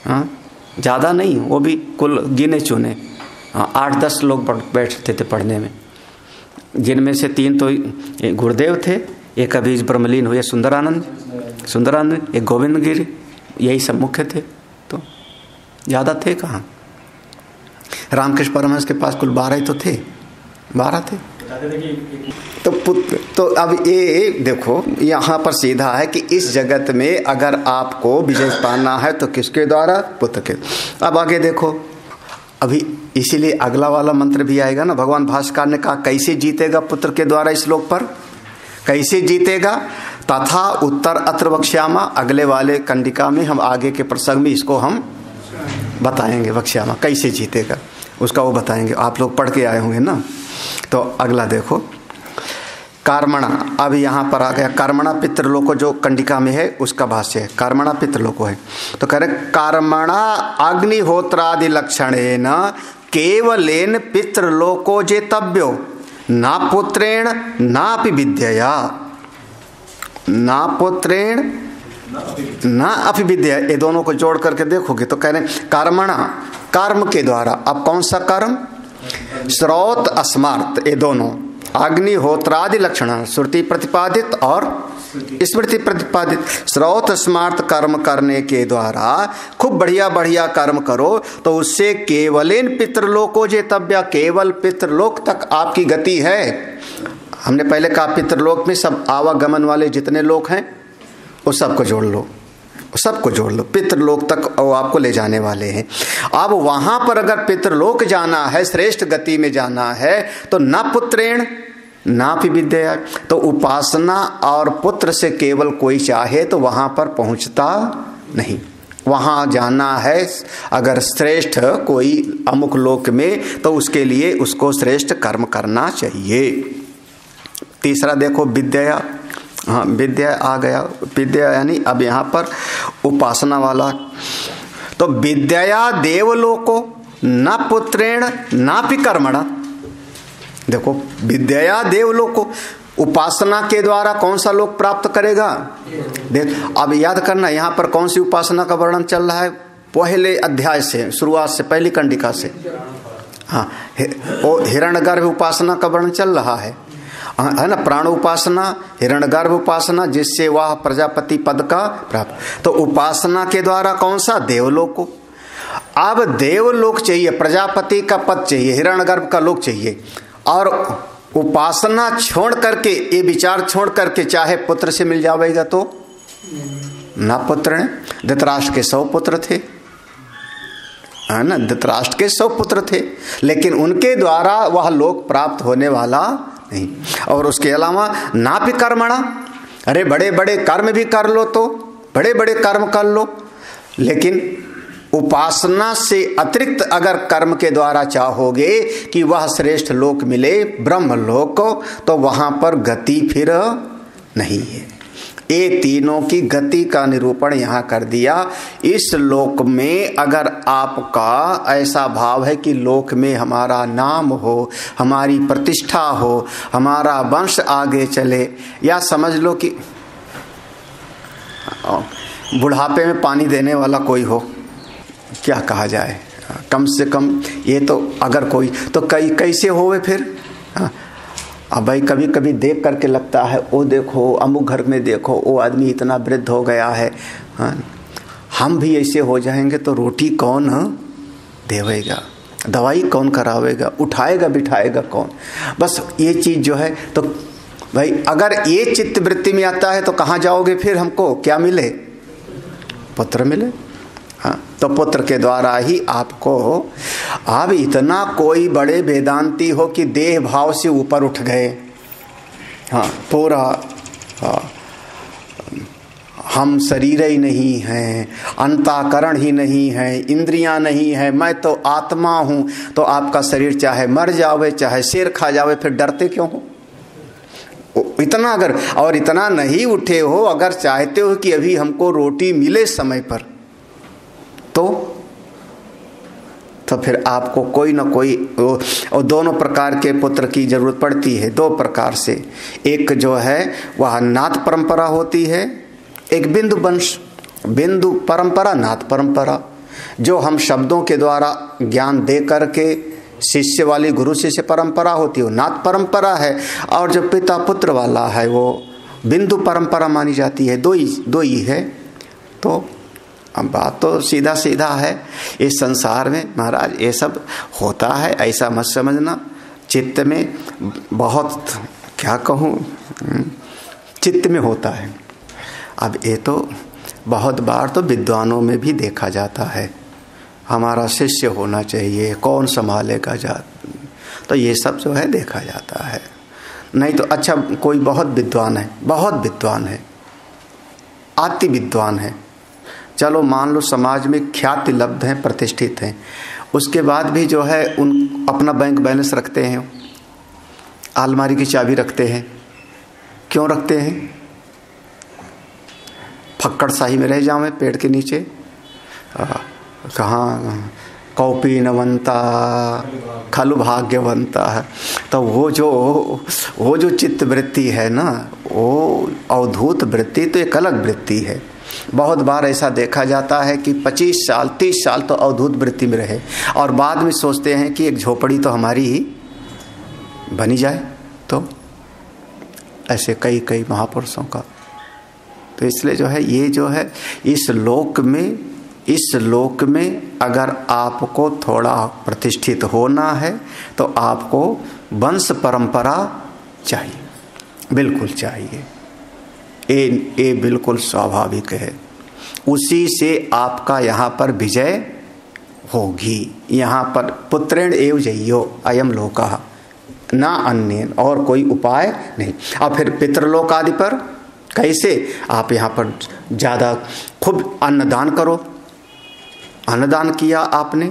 हाँ, ज़्यादा नहीं, वो भी कुल गिने चुने। हाँ, 8-10 लोग बैठते थे पढ़ने में, जिनमें से 3 तो गुरुदेव थे, एक अभी ब्रह्मलीन हुए सुंदरानंद, एक गोविंद गिरी, यही सब मुख्य थे। तो ज़्यादा थे कहाँ। रामकृष्ण परमहंस के पास कुल 12 ही तो थे, 12 थे। तो अब ये देखो, यहाँ पर सीधा है कि इस जगत में अगर आपको विजय पाना है तो किसके द्वारा, पुत्र के। अब आगे देखो, अभी इसीलिए अगला वाला मंत्र भी आएगा ना। भगवान भास्कर ने कहा कैसे जीतेगा पुत्र के द्वारा इस लोक पर, कैसे जीतेगा। तथा उत्तर अत्र वक्ष्यामा, अगले वाले कंडिका में हम आगे के प्रसंग में इसको हम बताएंगे। वक्ष्यामा कैसे जीतेगा उसका वो बताएंगे, आप लोग पढ़ के आए होंगे ना। तो अगला देखो, कर्मणा। अब यहाँ पर आ गया कर्मणा पितृलोको, जो कंडिका में है उसका भाष्य है, कर्मणा पितृलोको है। तो कह रहे कर्मणा अग्निहोत्रादि लक्षणेन केवलेन पितृलोको जेतव्यो ना पुत्रेण नापि विद्यया, ना पुत्रेण ना अपि विद्या। ये दोनों को जोड़ करके देखोगे तो कह रहे कर्मणा, कर्म के द्वारा। अब कौन सा कर्म, श्रौत अस्मार्त, ये दोनों अग्निहोत्रादि लक्षण, श्रुति प्रतिपादित और स्मृति प्रतिपादित। श्रौत स्मार्त कर्म करने के द्वारा खूब बढ़िया बढ़िया कर्म करो तो उससे केवलेन पितृलोको जेतव्या, केवल पितृलोक तक आपकी गति है। हमने पहले कहा पितृलोक में सब आवागमन वाले जितने लोग हैं वो सबको जोड़ लो, सबको जोड़ लो, पितृलोक तक वो आपको ले जाने वाले हैं। अब वहां पर अगर पितृलोक जाना है, श्रेष्ठ गति में जाना है तो न पुत्रेण ना भी विद्या, तो उपासना और पुत्र से केवल कोई चाहे तो वहां पर पहुंचता नहीं। वहां जाना है अगर श्रेष्ठ कोई अमुक लोक में तो उसके लिए उसको श्रेष्ठ कर्म करना चाहिए। तीसरा देखो विद्या, हाँ विद्या आ गया, विद्या यानी अब यहाँ पर उपासना वाला। तो विद्या देवलोको न पुत्रेण ना भी कर्मणा। देखो विद्या देवलोको, उपासना के द्वारा कौन सा लोक प्राप्त करेगा? देख अब याद करना यहाँ पर कौन सी उपासना का वर्णन चल रहा है, पहले अध्याय से, शुरुआत से, पहली कंडिका से। हाँ हिरण्यगर्भ उपासना का वर्णन चल रहा है ना, प्राण उपासना, हिरण्यगर्भ उपासना जिससे वह प्रजापति पद का प्राप्त। तो उपासना के द्वारा कौन सा? देवलोक को। अब देवलोक चाहिए, प्रजापति का पद चाहिए, हिरण्यगर्भ का लोक चाहिए, और उपासना छोड़ करके, ये विचार छोड़ करके चाहे पुत्र से मिल जाएगा तो ना पुत्र है। धृतराष्ट्र के 100 पुत्र थे, है ना, धृतराष्ट्र के 100 पुत्र थे, लेकिन उनके द्वारा वह लोक प्राप्त होने वाला नहीं। और उसके अलावा ना भी कर्मणा, अरे बड़े बड़े कर्म भी कर लो, तो बड़े बड़े कर्म कर लो, लेकिन उपासना से अतिरिक्त अगर कर्म के द्वारा चाहोगे कि वह श्रेष्ठ लोक मिले, ब्रह्म लोक, तो वहां पर गति फिर नहीं है। ये तीनों की गति का निरूपण यहाँ कर दिया। इस लोक में अगर आपका ऐसा भाव है कि लोक में हमारा नाम हो, हमारी प्रतिष्ठा हो, हमारा वंश आगे चले, या समझ लो कि बुढ़ापे में पानी देने वाला कोई हो, क्या कहा जाए, कम से कम ये तो अगर कोई तो कैसे होवे फिर। अब भाई कभी कभी देख करके लगता है, वो देखो अमुक घर में देखो वो आदमी इतना वृद्ध हो गया है, हम भी ऐसे हो जाएंगे तो रोटी कौन देवेगा, दवाई कौन करावेगा, उठाएगा बिठाएगा कौन। बस ये चीज़ जो है, तो भाई अगर ये चित्त वृत्ति में आता है तो कहाँ जाओगे फिर? हमको क्या मिले? पुत्र मिले। हाँ, तो पुत्र के द्वारा ही आपको, अब इतना कोई बड़े वेदांती हो कि देह भाव से ऊपर उठ गए, हाँ पूरा, हाँ हम शरीर ही नहीं हैं, अंतःकरण ही नहीं है, इंद्रियां नहीं है, मैं तो आत्मा हूं, तो आपका शरीर चाहे मर जावे चाहे शेर खा जावे, फिर डरते क्यों हो? इतना अगर, और इतना नहीं उठे हो, अगर चाहते हो कि अभी हमको रोटी मिले समय पर, तो फिर आपको कोई ना कोई, और दोनों प्रकार के पुत्र की जरूरत पड़ती है, 2 प्रकार से। एक जो है वह नाथ परंपरा होती है, एक बिंदु वंश, बिंदु परंपरा, नाथ परंपरा, जो हम शब्दों के द्वारा ज्ञान दे करके शिष्य वाली गुरु शिष्य परंपरा होती है, वो नाथ परंपरा है। और जो पिता पुत्र वाला है वो बिंदु परंपरा मानी जाती है। दो ही है। तो अब बात तो सीधा सीधा है, इस संसार में महाराज ये सब होता है, ऐसा मत समझना। चित्त में बहुत, क्या कहूँ, चित्त में होता है। अब ये तो बहुत बार तो विद्वानों में भी देखा जाता है, हमारा शिष्य होना चाहिए, कौन संभालेगा जात, तो ये सब जो है देखा जाता है। नहीं तो अच्छा कोई बहुत विद्वान है, बहुत विद्वान है, अति विद्वान है, चलो मान लो समाज में ख्याति लब्ध हैं, प्रतिष्ठित हैं, उसके बाद भी जो है उन अपना बैंक बैलेंस रखते हैं, अलमारी की चाबी रखते हैं। क्यों रखते हैं? फक्कड़ शाही में रह जाओ पेड़ के नीचे, कहाँ कौपी नवंता खलु भाग्यवंता है। तो वो जो चित्त वृत्ति है ना, वो अवधूत वृत्ति तो एक अलग वृत्ति है। बहुत बार ऐसा देखा जाता है कि 25 साल 30 साल तो अवधूत वृत्ति में रहे और बाद में सोचते हैं कि एक झोपड़ी तो हमारी ही बनी जाए। तो ऐसे कई महापुरुषों का तो इसलिए जो है ये जो है इस लोक में अगर आपको थोड़ा प्रतिष्ठित होना है तो आपको वंश परंपरा चाहिए, बिल्कुल चाहिए। ये बिल्कुल स्वाभाविक है। उसी से आपका यहाँ पर विजय होगी। यहाँ पर पुत्रेण एव जय्यो अयम लोकः ना अन्य, और कोई उपाय नहीं। और फिर पितृलोक आदि पर कैसे? आप यहाँ पर ज़्यादा खूब अन्नदान करो। अन्नदान किया आपने,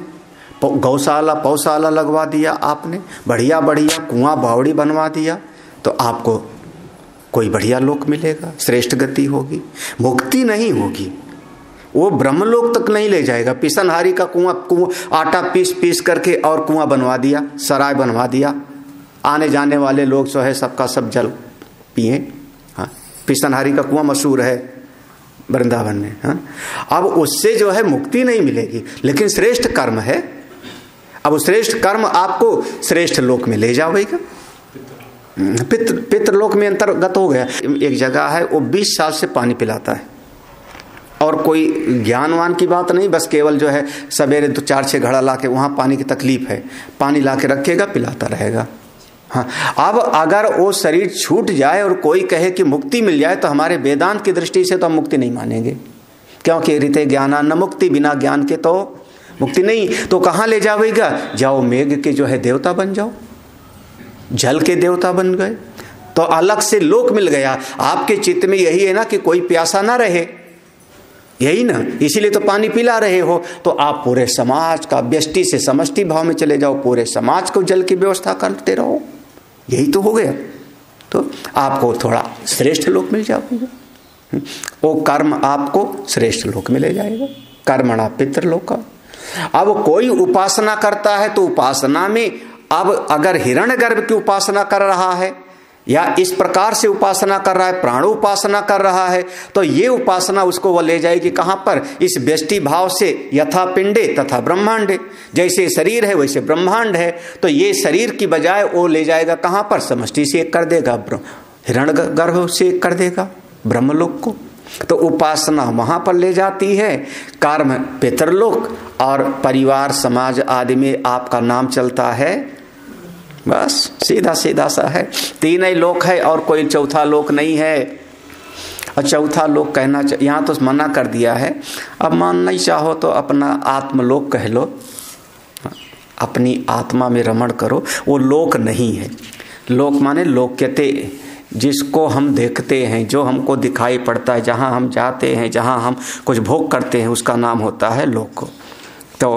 गौशाला पौशाला लगवा दिया आपने, बढ़िया बढ़िया कुआं बावड़ी बनवा दिया, तो आपको कोई बढ़िया लोक मिलेगा, श्रेष्ठ गति होगी। मुक्ति नहीं होगी, वो ब्रह्मलोक तक नहीं ले जाएगा। पिसनहारी का कुआं आटा पीस करके और कुआं बनवा दिया, सराय बनवा दिया, आने जाने वाले लोग जो है सबका सब जल पिए। हाँ, पिसनहारी का कुआं मशहूर है वृंदावन में। हाँ, अब उससे जो है मुक्ति नहीं मिलेगी, लेकिन श्रेष्ठ कर्म है। अब वो श्रेष्ठ कर्म आपको श्रेष्ठ लोक में ले जाएगा। पितृलोक में अंतर्गत हो गया। एक जगह है, वो 20 साल से पानी पिलाता है, और कोई ज्ञानवान की बात नहीं, बस केवल जो है सवेरे 4-6 घड़ा ला के, वहाँ पानी की तकलीफ है, पानी ला के रखेगा, पिलाता रहेगा। हाँ, अब अगर वो शरीर छूट जाए और कोई कहे कि मुक्ति मिल जाए, तो हमारे वेदांत की दृष्टि से तो हम मुक्ति नहीं मानेंगे, क्योंकि ऋते ज्ञाना न मुक्ति, बिना ज्ञान के तो मुक्ति नहीं। तो कहाँ ले जाएगा? जाओ मेघ के जो है देवता बन जाओ, जल के देवता बन गए, तो अलग से लोक मिल गया। आपके चित्त में यही है ना कि कोई प्यासा ना रहे, यही ना, इसीलिए तो पानी पिला रहे हो। तो आप पूरे समाज का व्यष्टि से समष्टि भाव में चले जाओ, पूरे समाज को जल की व्यवस्था करते रहो, यही तो हो गया। तो आपको थोड़ा श्रेष्ठ लोक मिल जाएगा, वो कर्म आपको श्रेष्ठ लोक में ले जाएगा। कर्मणा पितृलोक। अब कोई उपासना करता है तो उपासना में, अब अगर हिरण्यगर्भ की उपासना कर रहा है या इस प्रकार से उपासना कर रहा है, प्राण उपासना कर रहा है, तो ये उपासना उसको वो ले जाएगी कहाँ पर? इस व्यष्टि भाव से, यथा पिंडे तथा ब्रह्मांडे, जैसे शरीर है वैसे ब्रह्मांड है। तो ये शरीर की बजाय वो ले जाएगा कहाँ पर? समष्टि से एक कर देगा, हिरण्यगर्भ से एक कर देगा ब्रह्मलोक को। तो उपासना वहां पर ले जाती है, कर्म पितृलोक, और परिवार समाज आदि में आपका नाम चलता है। बस सीधा सीधा सा है, 3 ही लोक है और कोई चौथा लोक नहीं है। और चौथा लोक कहना यहाँ तो मना कर दिया है। अब मानना ही चाहो तो अपना आत्मलोक कह लो, अपनी आत्मा में रमण करो। वो लोक नहीं है। लोक माने लोक्यते, जिसको हम देखते हैं, जो हमको दिखाई पड़ता है, जहाँ हम जाते हैं, जहाँ हम कुछ भोग करते हैं, उसका नाम होता है लोक। तो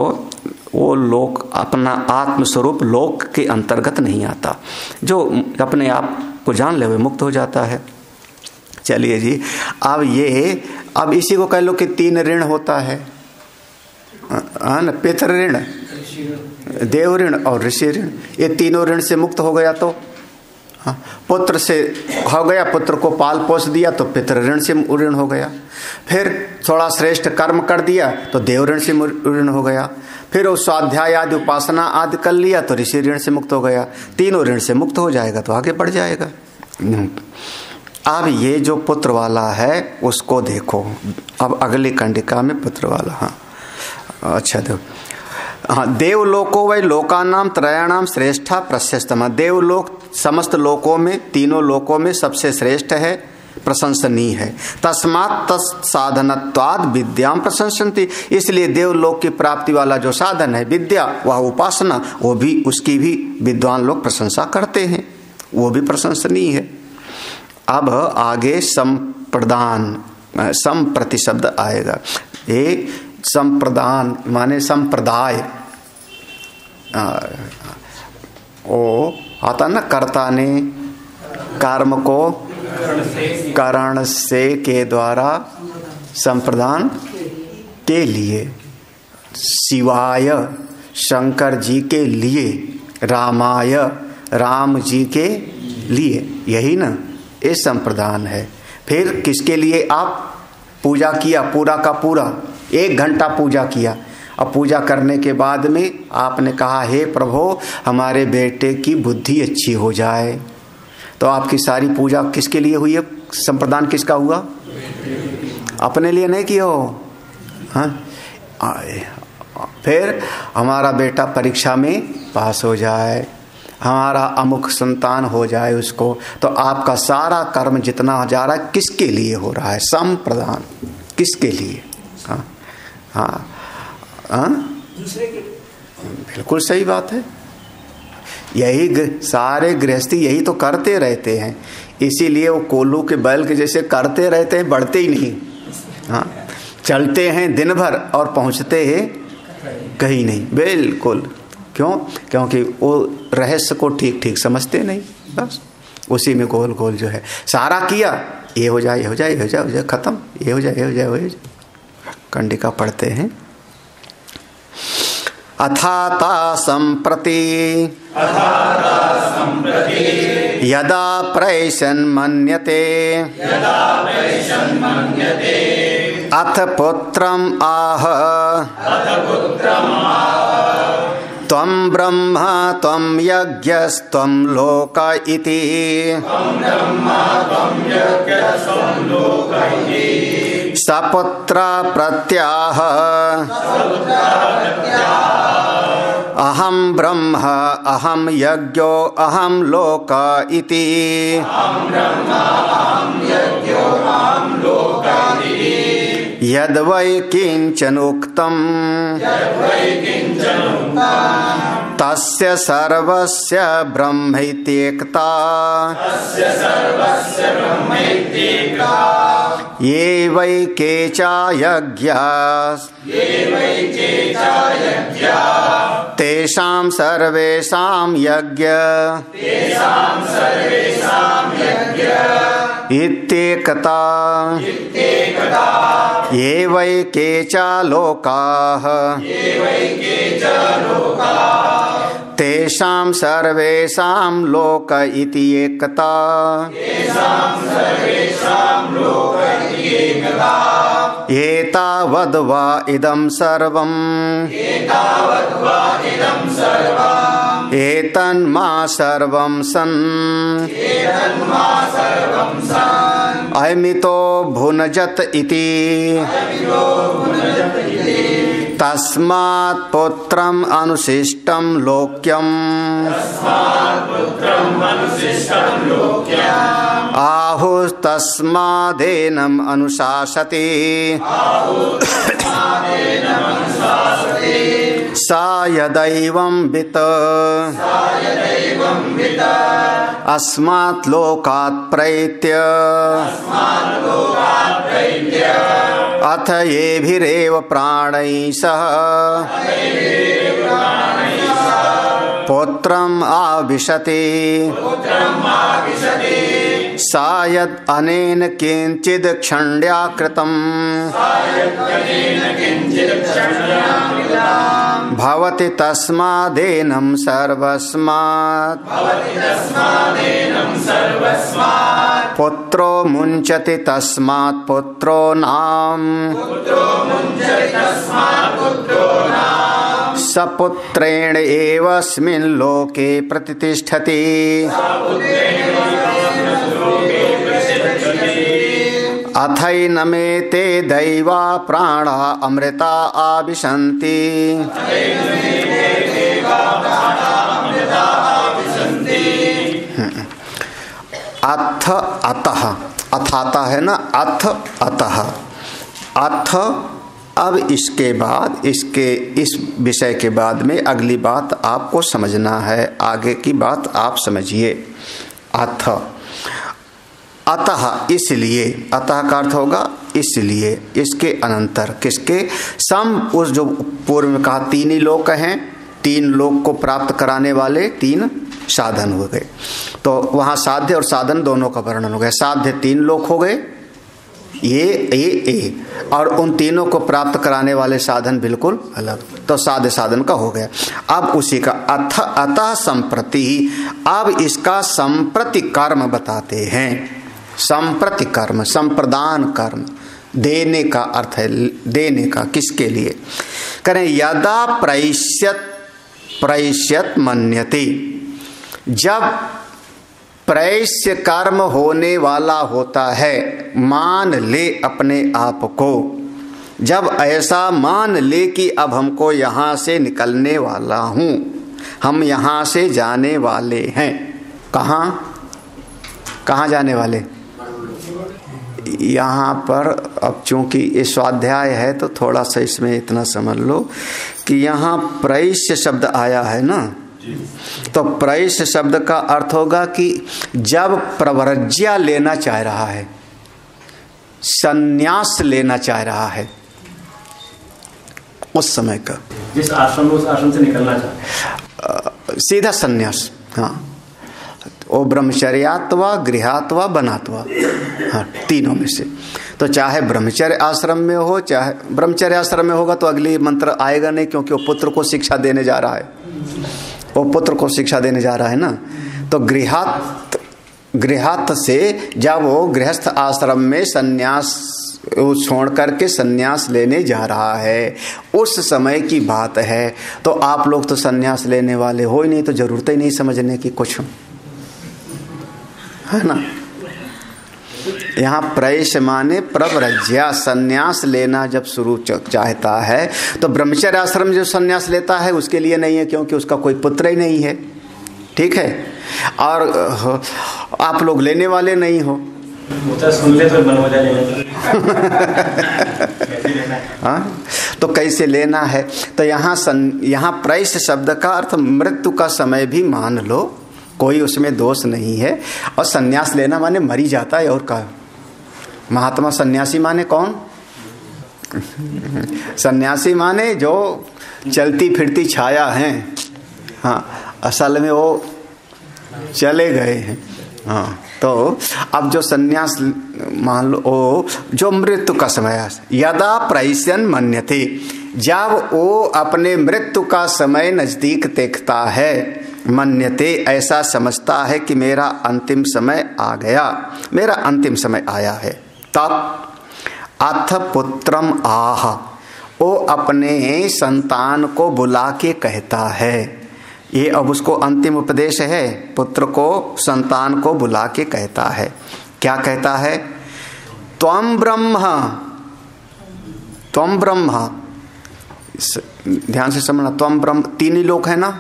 वो लोक अपना आत्म स्वरूप लोक के अंतर्गत नहीं आता। जो अपने आप को जान ले मुक्त हो जाता है। चलिए जी, अब इसी को कह लो कि 3 ऋण होता है ना, पितृ ऋण, देव ऋण और ऋषि ऋण। ये तीनों ऋण से मुक्त हो गया तो पुत्र से हो गया, पुत्र को पाल पोस दिया तो पितृ ऋण से ऋण हो गया। फिर थोड़ा श्रेष्ठ कर्म कर दिया तो देव ऋण से ऋण हो गया। फिर वो स्वाध्याय आदि उपासना आदि कर लिया तो ऋषि ऋण से मुक्त हो गया। तीनों ऋण से मुक्त हो जाएगा तो आगे बढ़ जाएगा। अब ये जो पुत्र वाला है उसको देखो, अब अगली कंडिका में पुत्र वाला। हाँ अच्छा देखो, हाँ, देवलोको वै लोकानाम त्रयाणाम श्रेष्ठा प्रशस्तम। देवलोक समस्त लोकों में, तीनों लोकों में सबसे श्रेष्ठ है, प्रशंसनीय है। तस्मात् तत्साधनत्वाद विद्याम प्रशंसन्ति। इसलिए देवलोक की प्राप्ति वाला जो साधन है विद्या, वह उपासना, वो भी उसकी भी विद्वान लोग प्रशंसा करते हैं, वो भी प्रशंसनीय है। अब आगे संप्रदान, संप्रति शब्द आएगा। ये संप्रदान माने संप्रदाय, ओ आता ना, कर्ता ने कर्म को करण से के द्वारा संप्रदान के लिए, शिवाय शंकर जी के लिए, रामाय राम जी के लिए, यही ना ये संप्रदान है। फिर किसके लिए आप पूजा किया? पूरा का पूरा 1 घंटा पूजा किया। अब पूजा करने के बाद में आपने कहा, हे प्रभु हमारे बेटे की बुद्धि अच्छी हो जाए। तो आपकी सारी पूजा किसके लिए हुई है? संप्रदान किसका हुआ? अपने लिए नहीं किया हो। हाँ, फिर हमारा बेटा परीक्षा में पास हो जाए, हमारा अमुक संतान हो जाए उसको, तो आपका सारा कर्म जितना जा रहा है किसके लिए हो रहा है? संप्रदान, किसके लिए? हाँ हाँ हाँ, दूसरे के। बिल्कुल सही बात है। यही सारे गृहस्थी यही तो करते रहते हैं, इसीलिए वो कोल्हू के बैल के जैसे करते रहते हैं, बढ़ते ही नहीं। हाँ, चलते हैं दिन भर और पहुंचते हैं कहीं नहीं। बिल्कुल, क्यों? क्योंकि वो रहस्य को ठीक ठीक समझते नहीं, बस उसी में गोल गोल जो है सारा किया, ये हो जाए, ये हो जाए, ये हो जाए, हो जाए, खत्म, ये हो जाए, ये हो जाए, हो जाए। कंडिका पढ़ते हैं। अथाता संप्रति यदा प्रैषन् मन्यते अथ पुत्रम् आह त्वं ब्रह्म त्वं यज्ञस्त्वं लोक इति सपुत्र प्रत्याह अहं ब्रह्म अहं यज्ञो अहं लोक इति यद्वै किंचनुक्तं तस्य सर्वस्य ब्रह्मैत्येकता ये वै केचा यज्ञाः तेषां सर्वेषां यज्ञ इत्येकता ये वै केचा लोकाः तेषां सर्वेषां लोक इति एकता एतावद्वा इदं सर्वम् एतन्मा सर्वं सन् अयमितो भुनजत इति तस्मात् पुत्रम् अनुशिष्टं लोक्यम् आहुस्तस्मादेनम् अनुशासति सा यदैवं वित अस्मात् लोकात् प्रैत्य अथ येभिरेव प्राणैः सह पुत्रम् आविशति सा यद् अनेन किंचिद् क्षण्या कृतं भवति तस्मादेनं सर्वस्मात् पुत्रो मुञ्चति तस्मात् पुत्रो नाम सपुत्रेण एवस्मिन् लोके प्रतिष्ठति अथैनमेते दैवा प्राणा अमृता आविशन्ति अथ अतः, अथाता है ना, अथ अतः, अथ। अब इसके बाद, इसके इस विषय के बाद में अगली बात आपको समझना है, आगे की बात आप समझिए। अथ, अतः इसलिए, अतः का अर्थ होगा इसलिए, इसके अनंतर, किसके? सम, उस जो पूर्व में कहा तीन ही लोक हैं, तीन लोक को प्राप्त कराने वाले तीन साधन हो गए, तो वहां साध्य और साधन दोनों का वर्णन हो गया। साध्य तीन लोक हो गए, ये और उन तीनों को प्राप्त कराने वाले साधन बिल्कुल अलग, तो साध्य साधन का हो गया। अब उसी का अतः संप्रति, अब इसका संप्रति कर्म बताते हैं। संप्रति कर्म, संप्रदान कर्म, देने का अर्थ है देने का, किसके लिए करें? यदा प्रैष्यत, प्रैष्यत मन्यते, जब प्रैश्य कर्म होने वाला होता है, मान ले अपने आप को। जब ऐसा मान ले कि अब हमको यहाँ से निकलने वाला हूँ, हम यहाँ से जाने वाले हैं, कहाँ जाने वाले? यहाँ पर अब चूंकि ये स्वाध्याय है तो थोड़ा सा इसमें इतना समझ लो कि यहाँ प्रैश्य शब्द आया है ना, तो प्रैश्य शब्द का अर्थ होगा कि जब प्रव्रज्या लेना चाह रहा है, संन्यास लेना चाह रहा है, उस समय का, जिस आश्रम में उस आश्रम से निकलना चाहता, सीधा संन्यास। हाँ, वो ब्रह्मचर्यात्वा, गृहात्वा, बनात्वा, हाँ, तीनों में से। तो चाहे ब्रह्मचर्य आश्रम में हो, चाहे ब्रह्मचर्य आश्रम में होगा तो अगली मंत्र आएगा नहीं, क्योंकि वो पुत्र को शिक्षा देने जा रहा है, वो पुत्र को शिक्षा देने जा रहा है ना। तो गृहात से जब वो गृहस्थ आश्रम में संन्यास छोड़ करके संन्यास लेने जा रहा है, उस समय की बात है। तो आप लोग तो संन्यास लेने वाले हो ही नहीं, तो जरूरत ही नहीं समझने की कुछ, है ना। यहाँ प्रैश माने प्रव्रज्या, संन्यास लेना जब शुरू चाहता है, तो ब्रह्मचर्य आश्रम जो संन्यास लेता है उसके लिए नहीं है, क्योंकि उसका कोई पुत्र ही नहीं है, ठीक है। और आप लोग लेने वाले नहीं हो, सुन ले तो मन हो जाए। हाँ, तो कैसे लेना है? तो यहाँ प्रैश शब्द का अर्थ मृत्यु का समय भी मान लो, कोई उसमें दोष नहीं है। और सन्यास लेना माने मरी जाता है, और का महात्मा सन्यासी माने कौन? सन्यासी माने जो चलती फिरती छाया है, हाँ, असल में वो चले गए हैं। हाँ, तो अब जो सन्यास मान लो, ओ जो मृत्यु का समय, यदा प्रैश्यन मन्यते, जब वो अपने मृत्यु का समय नजदीक देखता है, मन्यते ऐसा समझता है कि मेरा अंतिम समय आ गया, मेरा अंतिम समय आया है, तब अथ पुत्रम आह, वो अपने संतान को बुला के कहता है। ये अब उसको अंतिम उपदेश है, पुत्र को संतान को बुला के कहता है। क्या कहता है? त्वम ब्रह्म, त्वम ब्रह्म, ध्यान से समझना, त्वम ब्रह्म, तीन ही लोग है ना,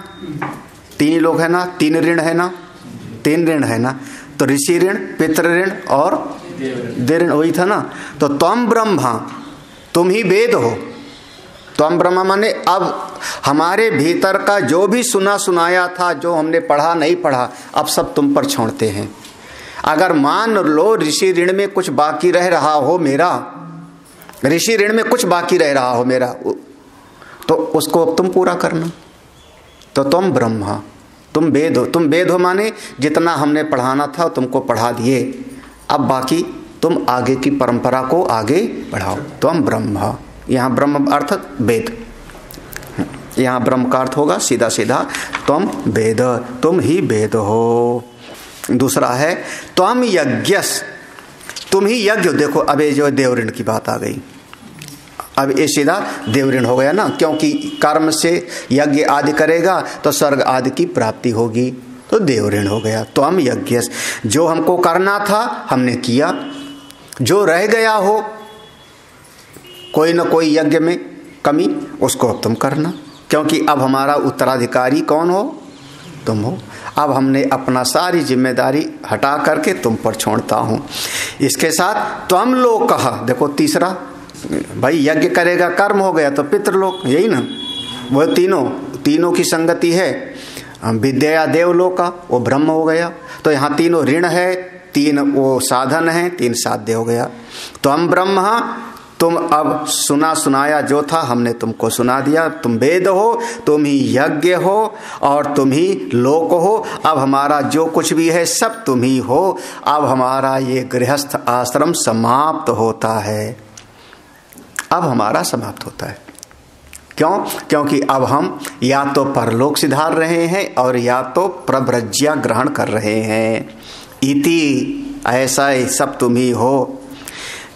तीन ही लोग है ना, तीन ऋण है ना, तीन ऋण है ना, तो ऋषि ऋण, पितृ ऋण और देव ऋण, वही था ना। तो त्वम ब्रह्म, तुम ही वेद हो। त्वम ब्रह्म माने अब हमारे भीतर का जो भी सुना सुनाया था, जो हमने पढ़ा नहीं पढ़ा, अब सब तुम पर छोड़ते हैं। अगर मान लो ऋषि ऋण में कुछ बाकी रह रहा हो मेरा, ऋषि ऋण में कुछ बाकी रह रहा हो मेरा, तो उसको अब तुम पूरा करना। तो तुम ब्रह्म, तुम वेद हो। तुम वेद हो माने जितना हमने पढ़ाना था तुमको पढ़ा दिए, अब बाकी तुम आगे की परंपरा को आगे बढ़ाओ। तुम ब्रह्म, यहाँ ब्रह्म अर्थात वेद, यहाँ ब्रह्म का अर्थ होगा सीधा सीधा तुम वेद, तुम ही वेद हो। दूसरा है त्वम यज्ञस, तुम ही यज्ञ हो। देखो अब ये जो देव ऋण की बात आ गई, अब ये सीधा देव ऋण हो गया ना, क्योंकि कर्म से यज्ञ आदि करेगा तो स्वर्ग आदि की प्राप्ति होगी, तो देव ऋण हो गया। त्वम यज्ञस, जो हमको करना था हमने किया, जो रह गया हो कोई न कोई यज्ञ में कमी, उसको अब तुम करना, क्योंकि अब हमारा उत्तराधिकारी कौन हो? तुम हो। अब हमने अपना सारी जिम्मेदारी हटा करके तुम पर छोड़ता हूं। इसके साथ त्वम लोक कहा, देखो तीसरा, भाई यज्ञ करेगा कर्म हो गया, तो पितृलोक, यही ना, वो तीनों की संगति है। विद्या देवलोक का, वो ब्रह्म हो गया। तो यहाँ तीनों ऋण है, तीन वो साधन है, तीन साध्य हो गया। त्वम ब्रह्म, तुम अब सुना सुनाया जो था हमने तुमको सुना दिया, तुम वेद हो, तुम ही यज्ञ हो और तुम ही लोक हो। अब हमारा जो कुछ भी है सब तुम ही हो। अब हमारा ये गृहस्थ आश्रम समाप्त होता है, अब हमारा समाप्त होता है। क्यों? क्योंकि अब हम या तो परलोक सिधार रहे हैं और या तो प्रव्रज्या ग्रहण कर रहे हैं। इति, ऐसा ही सब तुम ही हो।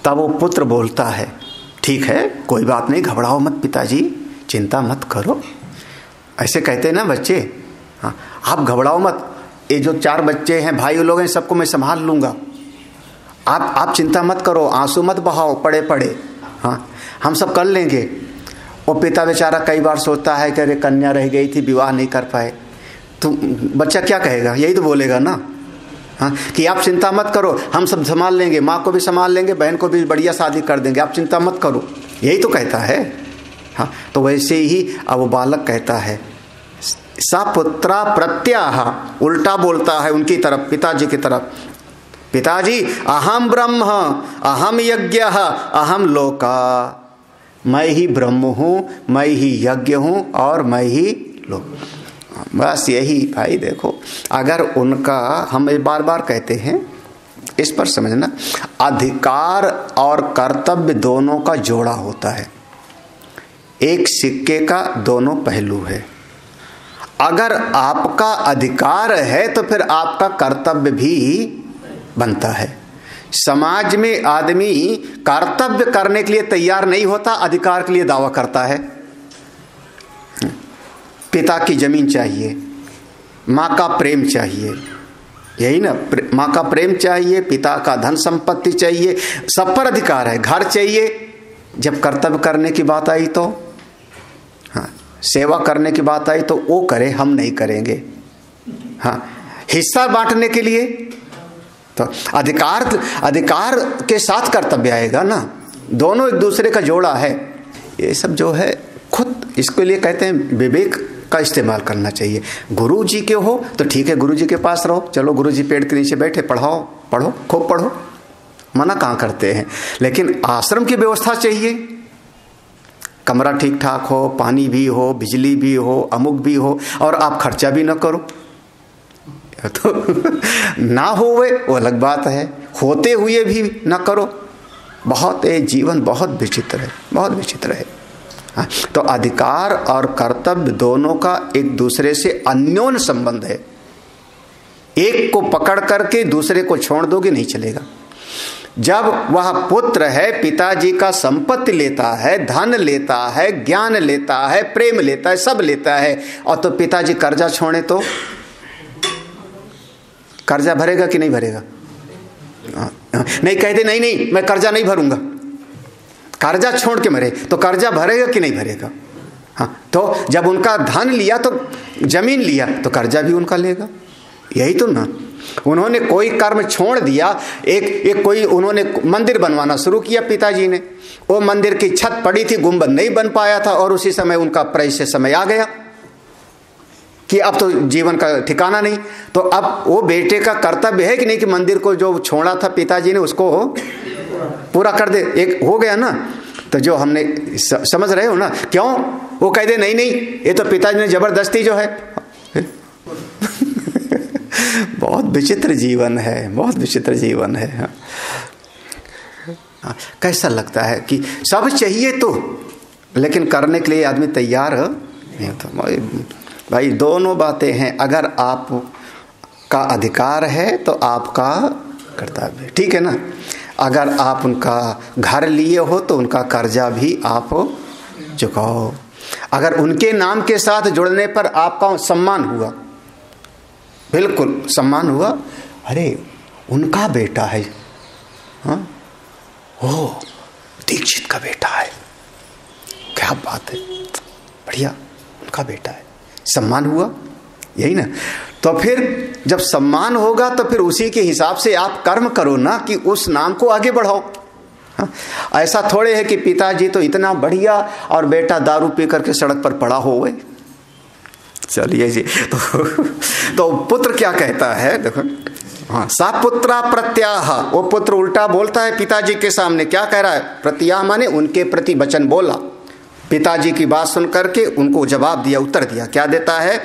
तब वो पुत्र बोलता है, ठीक है कोई बात नहीं, घबराओ मत पिताजी, चिंता मत करो। ऐसे कहते हैं ना बच्चे, हाँ, आप घबराओ मत, ये जो 4 बच्चे हैं, भाई लोग हैं, सबको मैं संभाल लूंगा, आप चिंता मत करो, आंसू मत बहाओ पड़े पड़े, हाँ हम सब कर लेंगे। वो पिता बेचारा कई बार सोचता है कि अरे कन्या रह गई थी, विवाह नहीं कर पाए, तो बच्चा क्या कहेगा? यही तो बोलेगा ना, हाँ, कि आप चिंता मत करो, हम सब संभाल लेंगे, माँ को भी संभाल लेंगे, बहन को भी बढ़िया शादी कर देंगे, आप चिंता मत करो, यही तो कहता है। हाँ, तो वैसे ही अब वो बालक कहता है, सा पुत्रा प्रत्याह, उल्टा बोलता है उनकी तरफ, पिताजी की तरफ, पिताजी अहम ब्रह्म, अहम यज्ञ, अहम लोका, मैं ही ब्रह्म हूँ, मैं ही यज्ञ हूँ और मैं ही लोक। बस यही भाई देखो, अगर उनका, हम बार बार कहते हैं, इस पर समझना, अधिकार और कर्तव्य दोनों का जोड़ा होता है, एक सिक्के का दोनों पहलू है। अगर आपका अधिकार है तो फिर आपका कर्तव्य भी बनता है। समाज में आदमी कर्तव्य करने के लिए तैयार नहीं होता, अधिकार के लिए दावा करता है। पिता की जमीन चाहिए, माँ का प्रेम चाहिए, यही ना, माँ का प्रेम चाहिए, पिता का धन संपत्ति चाहिए, सब पर अधिकार है, घर चाहिए। जब कर्तव्य करने की बात आई तो, हाँ, सेवा करने की बात आई तो वो करे, हम नहीं करेंगे। हाँ, हिस्सा बांटने के लिए तो अधिकार के साथ कर्तव्य आएगा ना, दोनों एक दूसरे का जोड़ा है। ये सब जो है खुद, इसके लिए कहते हैं विवेक का इस्तेमाल करना चाहिए। गुरु जी के हो तो ठीक है, गुरु जी के पास रहो, चलो गुरु जी पेड़ के नीचे बैठे, पढ़ो खूब पढ़ो, मना कहाँ करते हैं। लेकिन आश्रम की व्यवस्था चाहिए, कमरा ठीक ठाक हो, पानी भी हो, बिजली भी हो, अमुक भी हो, और आप खर्चा भी न करो तो ना हो वो अलग बात है, होते हुए भी ना करो। बहुत जीवन बहुत विचित्र है, बहुत विचित्र है। हाँ, तो अधिकार और कर्तव्य दोनों का एक दूसरे से अन्योन्य संबंध है। एक को पकड़ करके दूसरे को छोड़ दोगे नहीं चलेगा। जब वह पुत्र है, पिताजी का संपत्ति लेता है, धन लेता है, ज्ञान लेता है, प्रेम लेता है, सब लेता है, और तो पिताजी कर्जा छोड़े तो कर्जा भरेगा कि नहीं भरेगा? नहीं, कह दे नहीं मैं कर्जा नहीं भरूंगा, कर्जा छोड़ के मरे तो कर्जा भरेगा कि नहीं भरेगा? हाँ, तो जब उनका धन लिया तो जमीन लिया तो कर्जा भी उनका लेगा, यही तो ना। उन्होंने कोई कर्म छोड़ दिया, एक कोई उन्होंने मंदिर बनवाना शुरू किया पिताजी ने, वो मंदिर की छत पड़ी थी, गुंबद नहीं बन पाया था, और उसी समय उनका प्रयास समय आ गया कि अब तो जीवन का ठिकाना नहीं। तो अब वो बेटे का कर्तव्य है कि नहीं कि मंदिर को जो छोड़ा था पिताजी ने उसको पूरा कर दे, एक हो गया ना। तो जो हमने समझ रहे हो ना, क्यों वो कह दे नहीं ये तो पिताजी ने जबरदस्ती जो है बहुत विचित्र जीवन है, बहुत विचित्र जीवन है। कैसा लगता है कि सब चाहिए तो, लेकिन करने के लिए आदमी तैयार नहीं होता। भाई दोनों बातें हैं, अगर आप का अधिकार है तो आपका कर्तव्य, ठीक है ना। अगर आप उनका घर लिए हो तो उनका कर्जा भी आप चुकाओ। अगर उनके नाम के साथ जुड़ने पर आपका सम्मान हुआ, बिल्कुल सम्मान हुआ, अरे उनका बेटा है, हाँ ओ दीक्षित का बेटा है, क्या बात है, बढ़िया, उनका बेटा है, सम्मान हुआ, यही ना। तो फिर जब सम्मान होगा तो फिर उसी के हिसाब से आप कर्म करो ना, कि उस नाम को आगे बढ़ाओ। हाँ? ऐसा थोड़े है कि पिताजी तो इतना बढ़िया और बेटा दारू पी करके सड़क पर पड़ा हो गए। चलिए जी, तो पुत्र क्या कहता है देखो, हाँ, सा पुत्रा प्रत्याह, वो पुत्र उल्टा बोलता है पिताजी के सामने। क्या कह रहा है? प्रत्याह माने उनके प्रति वचन बोला। पिताजी की बात सुन करके उनको जवाब दिया, उत्तर दिया। क्या देता है?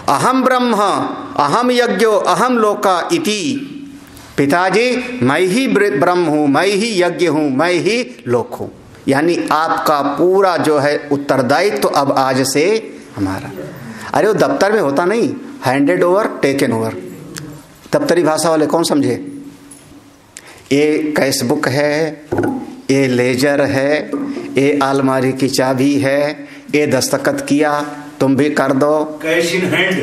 अहम ब्रह्म, अहम यज्ञो, अहम लोका इति। पिताजी मैं ही ब्रह्म हूं, मैं ही यज्ञ हूं, मैं ही लोक हूं। यानी आपका पूरा जो है उत्तरदायित्व तो अब आज से हमारा। अरे वो दफ्तर में होता नहीं, हैंडेड ओवर टेकन ओवर। दफ्तरी भाषा वाले कौन समझे? ये कैश बुक है, ये लेजर है, ये अलमारी की चाबी है, ये दस्तखत किया, तुम भी कर दो, cash in hand.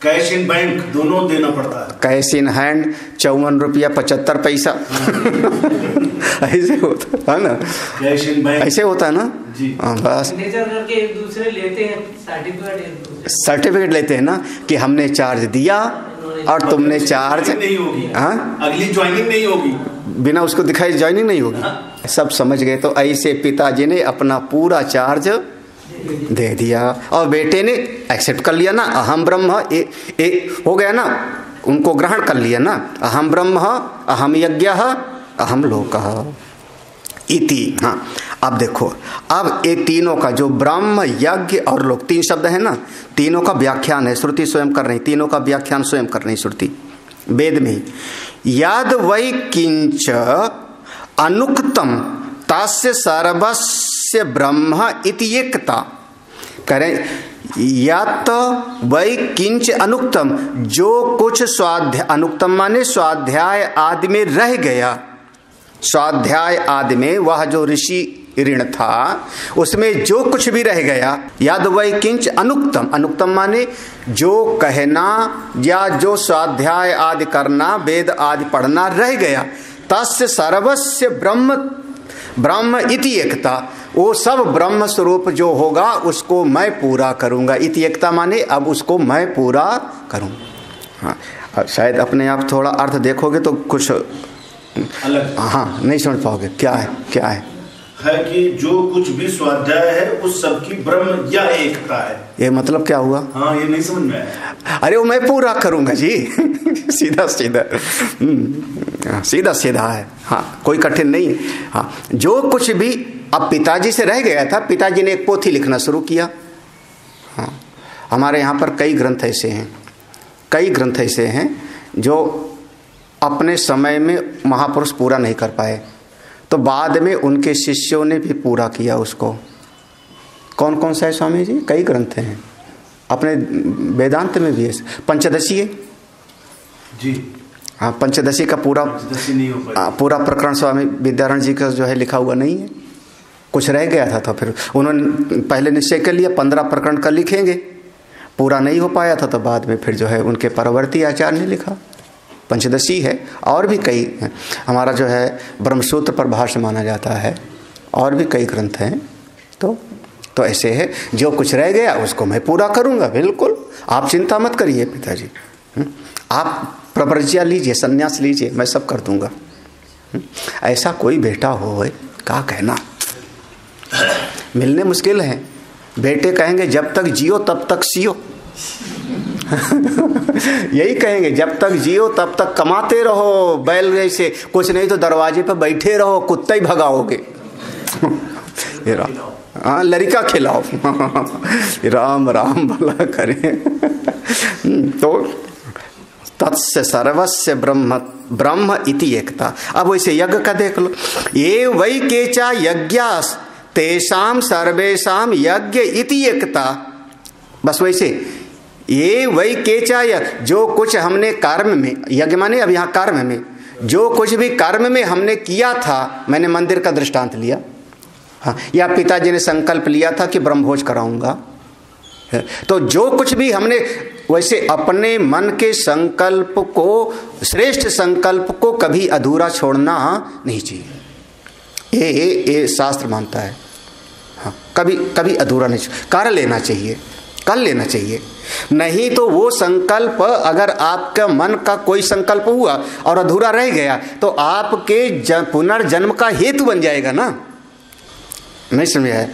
Cash in bank दोनों देना पड़ता है। कैश इन हैंड 54 रुपया 75 पैसा ऐसे होता है ना, कैश इन बैंक ऐसे होता है ना जी। बस सिग्नेचर करके एक दूसरे लेते हैं, सर्टिफिकेट लेते हैं ना कि हमने चार्ज दिया और तुमने चार्ज नहीं होगी। हाँ, अगली ज्वाइनिंग नहीं होगी, बिना उसको दिखाई ज्वाइनिंग नहीं होगी। हाँ। सब समझ गए। तो ऐसे पिताजी ने अपना पूरा चार्ज दे दिया और बेटे ने एक्सेप्ट कर लिया ना, अहम ब्रह्म हो गया ना, उनको ग्रहण कर लिया ना, अहम ब्रह्म अहम यज्ञ अहम लोकः इति। हाँ, अब देखो, अब ये तीनों का जो ब्रह्म यज्ञ और लोक 3 शब्द है ना, तीनों का व्याख्यान है श्रुति स्वयं कर रही, तीनों का व्याख्यान स्वयं कर रही श्रुति वेद में। यद वै किंच अनुक्तम तास्य सर्वस्य ब्रह्म इति एकता करें। यत वै किंच अनुक्तम, जो कुछ स्वाध्याय, अनुक्तम माने स्वाध्याय आदि में रह गया, स्वाध्याय आदि में वह जो ऋषि ऋण था उसमें जो कुछ भी रह गया, यद वै किंच अनुक्तम, अनुक्तम माने जो कहना या जो स्वाध्याय आदि करना, वेद आदि पढ़ना रह गया, तस्य सर्वस्य ब्रह्म इति एकता, वो सब ब्रह्म स्वरूप जो होगा उसको मैं पूरा करूंगा। इति एकता माने अब उसको मैं पूरा करूंगा। हाँ, शायद अपने आप थोड़ा अर्थ देखोगे तो कुछ अलग, हाँ नहीं समझ पाओगे क्या है। क्या है कि जो कुछ भी स्वाध्याय है उस सब की ब्रह्म या एकता है। ये मतलब क्या हुआ? हाँ, ये नहीं समझ में आया। अरे वो मैं पूरा करूंगा जी सीधा सीधा सीधा सीधा है। हाँ, कोई कठिन नहीं है। हाँ, जो कुछ भी अब पिताजी से रह गया था, पिताजी ने एक पोथी लिखना शुरू किया। हाँ, हमारे यहाँ पर कई ग्रंथ ऐसे हैं, कई ग्रंथ ऐसे हैं जो अपने समय में महापुरुष पूरा नहीं कर पाए, तो बाद में उनके शिष्यों ने भी पूरा किया उसको। कौन कौन सा है स्वामी जी? कई ग्रंथ हैं, अपने वेदांत में भी है। पंचदशी जी, हाँ, पंचदशी का पूरा नहीं हो पाई। पूरा प्रकरण स्वामी विद्यारण जी का जो है लिखा हुआ नहीं है, कुछ रह गया था। तो फिर उन्होंने पहले निश्चय कर लिया 15 प्रकरण का लिखेंगे, पूरा नहीं हो पाया था तो बाद में फिर जो है उनके परवर्ती आचार्य ने लिखा। पंचदशी है, और भी कई हैं। हमारा जो है ब्रह्मसूत्र पर भाष्य माना जाता है, और भी कई ग्रंथ हैं। तो ऐसे है, जो कुछ रह गया उसको मैं पूरा करूंगा। बिल्कुल, आप चिंता मत करिए पिताजी, आप प्रवर्ज्या लीजिए, संन्यास लीजिए, मैं सब कर दूंगा। ऐसा कोई बेटा हो क्या कहना, मिलने मुश्किल है। बेटे कहेंगे जब तक जियो तब तक सियो यही कहेंगे, जब तक जियो तब तक कमाते रहो बैल जैसे, कुछ नहीं तो दरवाजे पर बैठे रहो, कुत्ता ही भगाओगे हाँ, लड़का खिलाओ राम राम भला करें तो तत्स्य सर्वस्य ब्रह्म इति एकता। अब वैसे यज्ञ का देख लो, ये वै केचा यज्ञास तेषाम सर्वेषाम यज्ञ इति एकता। बस वैसे ये वै केचा, जो कुछ हमने कर्म में, यज्ञ माने अब यहाँ कर्म में, जो कुछ भी कर्म में हमने किया था, मैंने मंदिर का दृष्टांत लिया, हाँ, या पिताजी ने संकल्प लिया था कि ब्रह्मभोज कराऊंगा, तो जो कुछ भी हमने, वैसे अपने मन के संकल्प को, श्रेष्ठ संकल्प को कभी अधूरा छोड़ना नहीं चाहिए। ये शास्त्र मानता है। हाँ, कभी अधूरा नहीं, कर लेना चाहिए, कर लेना चाहिए। नहीं तो वो संकल्प, अगर आपका मन का कोई संकल्प हुआ और अधूरा रह गया तो आपके पुनर्जन्म का हेतु बन जाएगा ना। नहीं समझाया?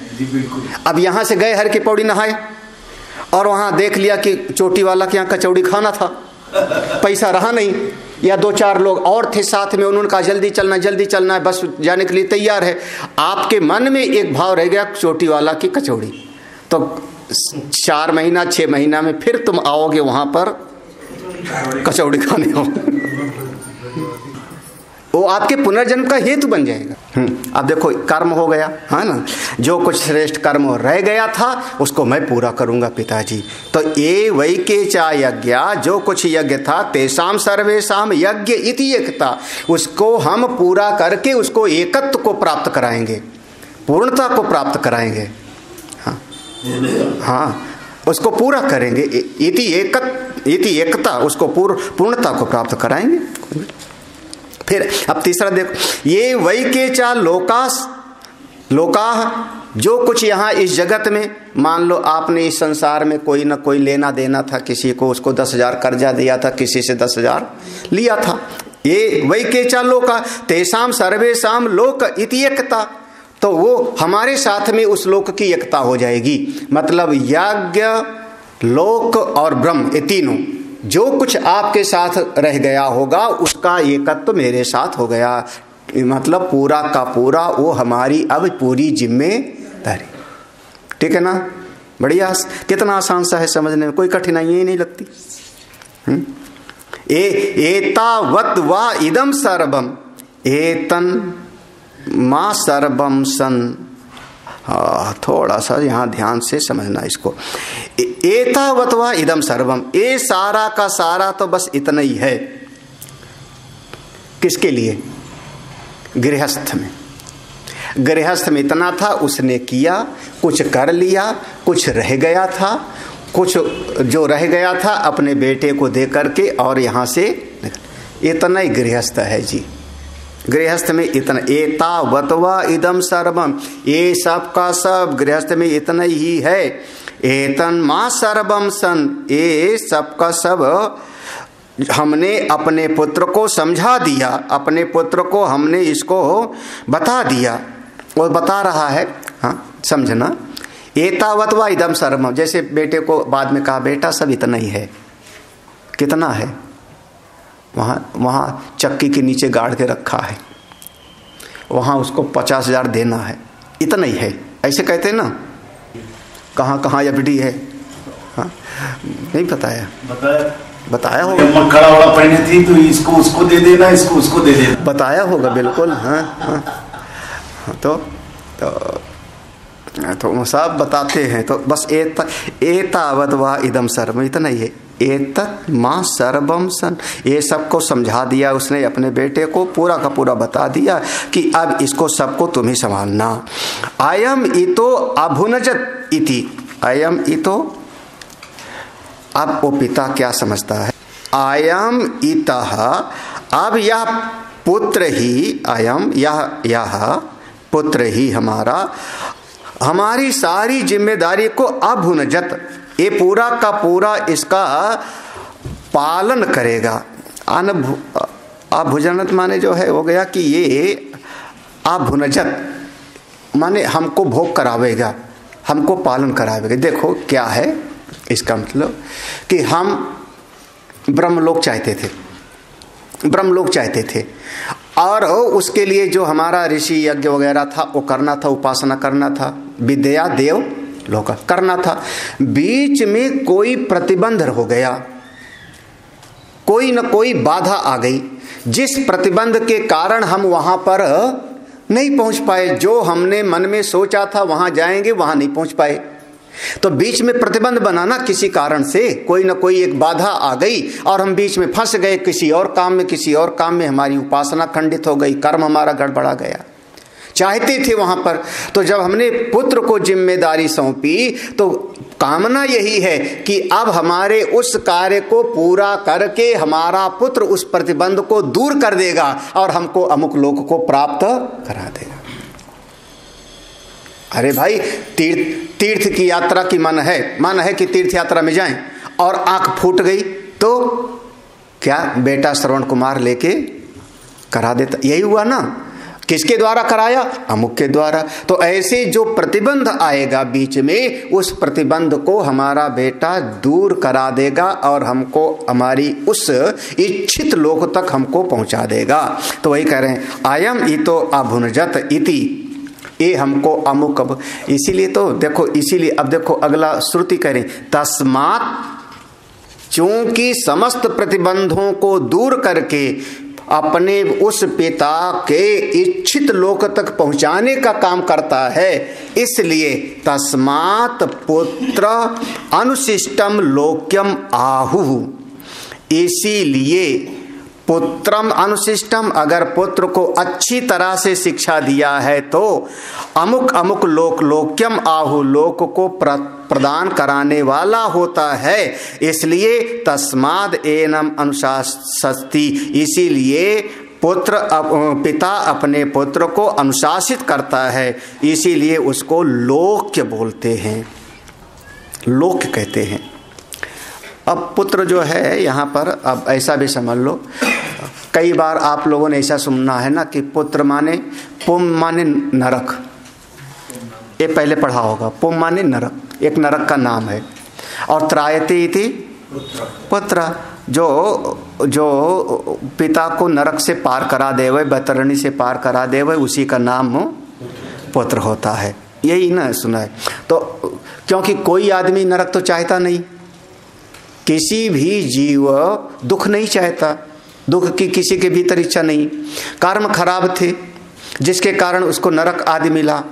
अब यहां से गए हर की पौड़ी नहाए और वहां देख लिया कि चोटी वाला के यहाँ कचौड़ी खाना था, पैसा रहा नहीं, या 2-4 लोग और थे साथ में, उन्होंने कहा जल्दी चलना है, बस जाने के लिए तैयार है। आपके मन में एक भाव रह गया चोटी वाला की कचौड़ी, तो 4 महीना 6 महीना में फिर तुम आओगे वहां पर कचौड़ी खाने हो, वो आपके पुनर्जन्म का हेतु बन जाएगा। अब देखो कर्म हो गया है ना, जो कुछ श्रेष्ठ कर्म रह गया था उसको मैं पूरा करूंगा पिताजी। तो ये वै केचा यज्ञ, जो कुछ यज्ञ था, तेषाम सर्वेषाम यज्ञ इति एकता, उसको हम पूरा करके उसको एकत्व को प्राप्त कराएंगे, पूर्णता को प्राप्त कराएंगे। हाँ, उसको पूरा करेंगे। इति इति एकता, उसको पूर्णता को प्राप्त कराएंगे। फिर अब तीसरा देखो, ये वैकेचा लोकाः, जो कुछ यहाँ इस जगत में, मान लो आपने इस संसार में कोई ना कोई लेना देना था किसी को, उसको 10,000 कर्जा दिया था, किसी से 10,000 लिया था। ये वैकेचा लोका तेषाम सर्वेषाम लोक इति एकता, तो वो हमारे साथ में उस लोक की एकता हो जाएगी। मतलब यज्ञ, लोक और ब्रह्म, ये तीनों, जो कुछ आपके साथ रह गया होगा उसका एकत्व मेरे साथ हो गया। मतलब पूरा का पूरा वो हमारी अब पूरी जिम्मेदारी। ठीक है ना? बढ़िया, कितना आसान सा है समझने में, कोई कठिनाई ही नहीं लगती। एतावत् वा इदम सर्वम एतन मा सर्वम सन। थोड़ा सा यहाँ ध्यान से समझना इसको। एतावत् वा इदम सर्वम, ये सारा का सारा तो बस इतना ही है। किसके लिए? गृहस्थ में। गृहस्थ में इतना था, उसने किया, कुछ कर लिया, कुछ रह गया था, कुछ जो रह गया था अपने बेटे को दे करके और यहाँ से इतना ही गृहस्थ है जी। गृहस्थ में इतना, एतावत् वा इदम सर्वम, ये सब का सब गृहस्थ में इतना ही है। एतन मा सर्वम सन, ये सब का सब हमने अपने पुत्र को समझा दिया, अपने पुत्र को हमने इसको बता दिया, और बता रहा है। हाँ, समझना। एतावत् वा इदम सर्वम, जैसे बेटे को बाद में कहा, बेटा सब इतना ही है। कितना है? वहाँ चक्की के नीचे गाड़ के रखा है, वहाँ उसको 50,000 देना है, इतना ही है। ऐसे कहते हैं ना। कहाँ कहाँ एफडी है? हाँ, नहीं बताया होगा। कड़ा वाला पहने थी तो इसको उसको दे देना, इसको उसको दे देना, बताया होगा बिल्कुल। हाँ हाँ, तो सब बताते हैं। तो बस एतावत् वा इदम सर्वम, इतना ही है। एतत् मा सर्वम सन, ये सबको समझा दिया उसने अपने बेटे को, पूरा का पूरा बता दिया कि अब इसको सबको तुम्हें संभालना। अयम इतो अभुनजत इति, अयम इतो, अब वो पिता क्या समझता है? अयम इतः, अब यह पुत्र ही, अयम यह पुत्र ही हमारी सारी जिम्मेदारी को अभुनजत, ये पूरा का पूरा इसका पालन करेगा। अभुजनत माने जो है हो गया कि ये अभुनजत माने हमको भोग करावेगा, हमको पालन करावेगा। देखो क्या है इसका मतलब, कि हम ब्रह्मलोक चाहते थे और उसके लिए जो हमारा ऋषि यज्ञ वगैरह था वो करना था, उपासना करना था, विद्या देव लोक करना था। बीच में कोई प्रतिबंध हो गया, कोई न कोई बाधा आ गई, जिस प्रतिबंध के कारण हम वहां पर नहीं पहुंच पाए। जो हमने मन में सोचा था वहां जाएंगे, वहां नहीं पहुंच पाए। तो बीच में प्रतिबंध बनाना, किसी कारण से कोई ना कोई एक बाधा आ गई और हम बीच में फंस गए, किसी और काम में हमारी उपासना खंडित हो गई, कर्म हमारा गड़बड़ा गया। चाहते थे वहां पर, तो जब हमने पुत्र को जिम्मेदारी सौंपी तो कामना यही है कि अब हमारे उस कार्य को पूरा करके हमारा पुत्र उस प्रतिबंध को दूर कर देगा और हमको अमुक लोक को प्राप्त करा देगा। अरे भाई, तीर्थ की यात्रा की मन है कि तीर्थ यात्रा में जाएं और आंख फूट गई तो क्या बेटा श्रवण कुमार लेके करा देता? यही हुआ ना। किसके द्वारा कराया? अमुक के द्वारा। तो ऐसे जो प्रतिबंध आएगा बीच में, उस प्रतिबंध को हमारा बेटा दूर करा देगा और हमको हमारी उस इच्छित लोक तक हमको पहुंचा देगा। तो वही कह रहे हैं, आयम इतो अभुनजत इति, ये हमको अमुक। इसीलिए तो देखो, इसीलिए अब देखो अगला श्रुति करें, तस्मात्, चूंकि समस्त प्रतिबंधों को दूर करके अपने उस पिता के इच्छित लोक तक पहुंचाने का काम करता है, इसलिए तस्मात् पुत्र अनुशिष्टम लोक्यम आहु, इसीलिए पुत्रम अनुशिष्टम, अगर पुत्र को अच्छी तरह से शिक्षा दिया है तो अमुक अमुक लोक लोक्यम आहु, लोक को प्रदान कराने वाला होता है। इसलिए तस्माद एनम अनुशासति, इसीलिए पिता अपने पुत्र को अनुशासित करता है, इसीलिए उसको लोक्य बोलते हैं, लोक्य कहते हैं। अब पुत्र जो है यहाँ पर, अब ऐसा भी समझ लो, कई बार आप लोगों ने ऐसा सुना है ना कि पुत्र माने पुम माने नरक, ये पहले पढ़ा होगा। पुम माने नरक, एक नरक का नाम है। और त्रायते इति पुत्र, जो पिता को नरक से पार करा देवे, बैतरणी से पार करा देवे, उसी का नाम पुत्र होता है। यही ना सुना है। तो क्योंकि कोई आदमी नरक तो चाहता नहीं, किसी भी जीव दुख नहीं चाहता, दुख की किसी के भीतर इच्छा नहीं। कर्म खराब थे जिसके कारण उसको नरक आदि मिला।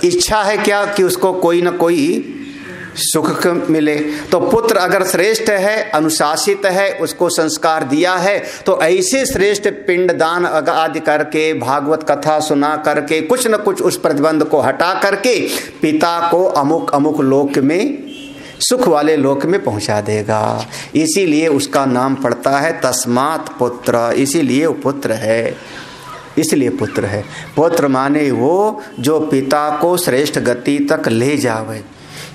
इच्छा है क्या कि उसको कोई न कोई सुख मिले। तो पुत्र अगर श्रेष्ठ है, अनुशासित है, उसको संस्कार दिया है, तो ऐसे श्रेष्ठ पिंडदान आदि करके, भागवत कथा सुना करके, कुछ न कुछ उस प्रतिबंध को हटा करके पिता को अमुक अमुक लोक में, सुख वाले लोक में पहुंचा देगा। इसीलिए उसका नाम पड़ता है तस्मात् पुत्र, इसीलिए वो पुत्र है, इसलिए पुत्र है। पुत्र माने वो जो पिता को श्रेष्ठ गति तक ले जावे।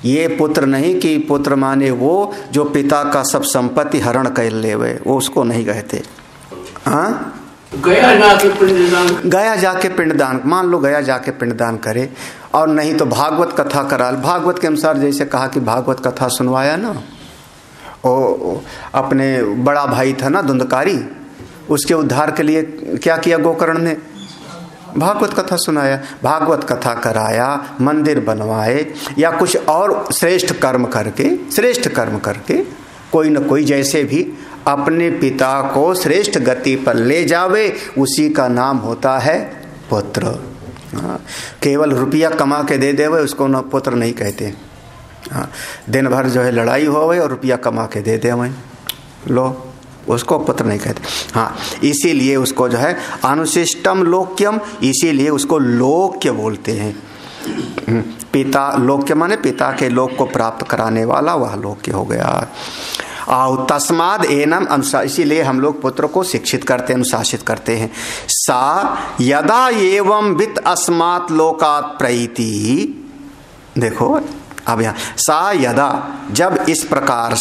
ये पुत्र नहीं कि पुत्र माने वो जो पिता का सब संपत्ति हरण कर लेवे, वो उसको नहीं कहते। हाँ, गया जाके पिंडदान, मान लो गया जाके पिंडदान करे, और नहीं तो भागवत कथा करा। भागवत के अनुसार जैसे कहा कि भागवत कथा सुनवाया ना, ओ अपने बड़ा भाई था ना धुंधकारी, उसके उद्धार के लिए क्या किया गोकर्ण ने, भागवत कथा सुनाया, भागवत कथा कराया, मंदिर बनवाए, या कुछ और श्रेष्ठ कर्म करके कोई न कोई जैसे भी अपने पिता को श्रेष्ठ गति पर ले जावे, उसी का नाम होता है पुत्र। केवल रुपया कमा के दे देवे उसको न पुत्र नहीं कहते। दिन भर जो है लड़ाई होवे और रुपया कमा के दे देवे, लो, उसको पुत्र नहीं कहते। हाँ, इसीलिए उसको जो है अनुशिष्टम लोक्यम, इसीलिए उसको लोक्य बोलते हैं। पिता, लोक्य माने पिता के लोक को प्राप्त कराने वाला, वह लोक्य हो गया। तस्माद एनम अनुशासित, इसीलिए हम लोग पुत्र को शिक्षित करते हैं, अनुशासित करते हैं। सा यदा एवं वित्त अस्मात् लोकात् प्रैति, देखो अब यहाँ सा यदा, जब इस प्रकार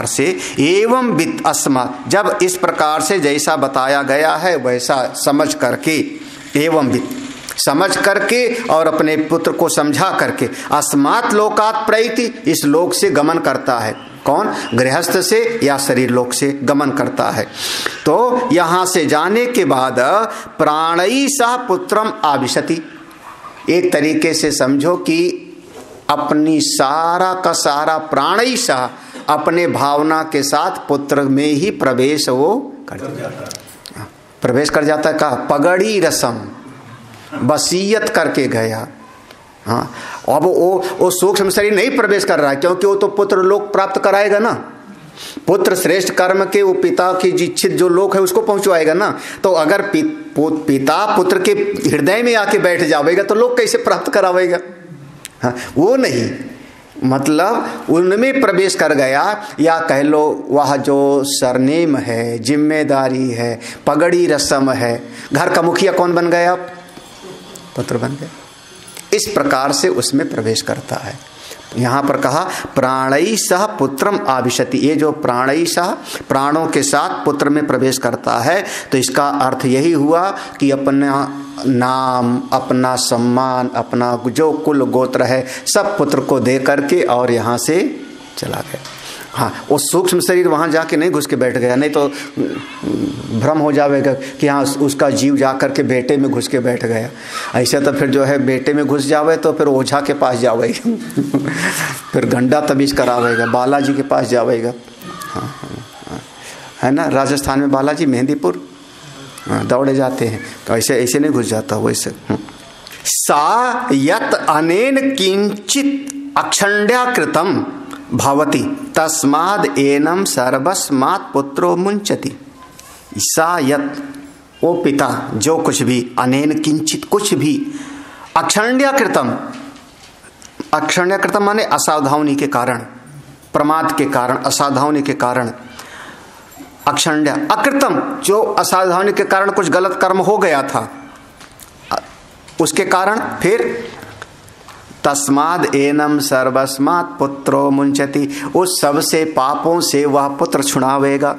से एवं वित्त अस्मात्, जब इस प्रकार से जैसा बताया गया है वैसा समझ करके, एवं वित्त समझ करके और अपने पुत्र को समझा करके, अस्मात् लोकात् प्रैति, इस लोक से गमन करता है। कौन? गृहस्थ से या शरीर लोक से गमन करता है। तो यहां से जाने के बाद प्राणई सह पुत्रम आविशति, एक तरीके से समझो कि अपनी सारा का सारा प्राणई सह अपने भावना के साथ पुत्र में ही प्रवेश वो प्रवेश कर जाता है। कहा पगड़ी रसम, वसीयत करके गया। हाँ, अब वो सूक्ष्म शरीर नहीं प्रवेश कर रहा है, क्योंकि वो तो पुत्र लोक प्राप्त कराएगा ना। पुत्र श्रेष्ठ कर्म के वो पिता की इच्छित जो लोक है उसको पहुंचवाएगा ना। तो अगर पिता पुत्र के हृदय में आके बैठ जाएगा तो लोक कैसे प्राप्त करावेगा? हाँ, वो नहीं, मतलब उनमें प्रवेश कर गया, या कह लो वह जो सरनेम है, जिम्मेदारी है, पगड़ी रस्म है, घर का मुखिया कौन बन गया? पुत्र बन गया। इस प्रकार से उसमें प्रवेश करता है। यहाँ पर कहा प्राणई सह पुत्रम आविशति, ये जो प्राणई सह प्राणों के साथ पुत्र में प्रवेश करता है, तो इसका अर्थ यही हुआ कि अपना नाम, अपना सम्मान, अपना जो कुल गोत्र है सब पुत्र को दे करके और यहाँ से चला गया। हाँ, वो सूक्ष्म शरीर वहाँ जाके नहीं घुस के बैठ गया, नहीं तो भ्रम हो जाएगा कि हाँ उसका जीव जा कर के बेटे में घुस के बैठ गया। ऐसे तो फिर जो है बेटे में घुस जावे तो फिर ओझा के पास जावेगा फिर गंडा तबीज करावेगा, बालाजी के पास जावेगा। हाँ, है ना, राजस्थान में बालाजी, मेहंदीपुर दौड़े जाते हैं, तो ऐसे नहीं घुस जाता वैसे। सा यत अनेन किंचित अक्षण्ड्याकृतम भवति तस्माद एनम सर्वस्मात् पुत्रो मुंचति। सा यत, वो पिता जो कुछ भी, अनेन किंचित कुछ भी, अक्षण्यकृतम, अक्षण्यकृतम माने असावधानी के कारण, प्रमाद के कारण, असावधानी के कारण, अक्षण्य अकृतम जो असावधानी के कारण कुछ गलत कर्म हो गया था उसके कारण, फिर तस्माद एनम सर्वस्मात् पुत्रो मुंचति, उस सब से पापों से वह पुत्र छुड़ावेगा।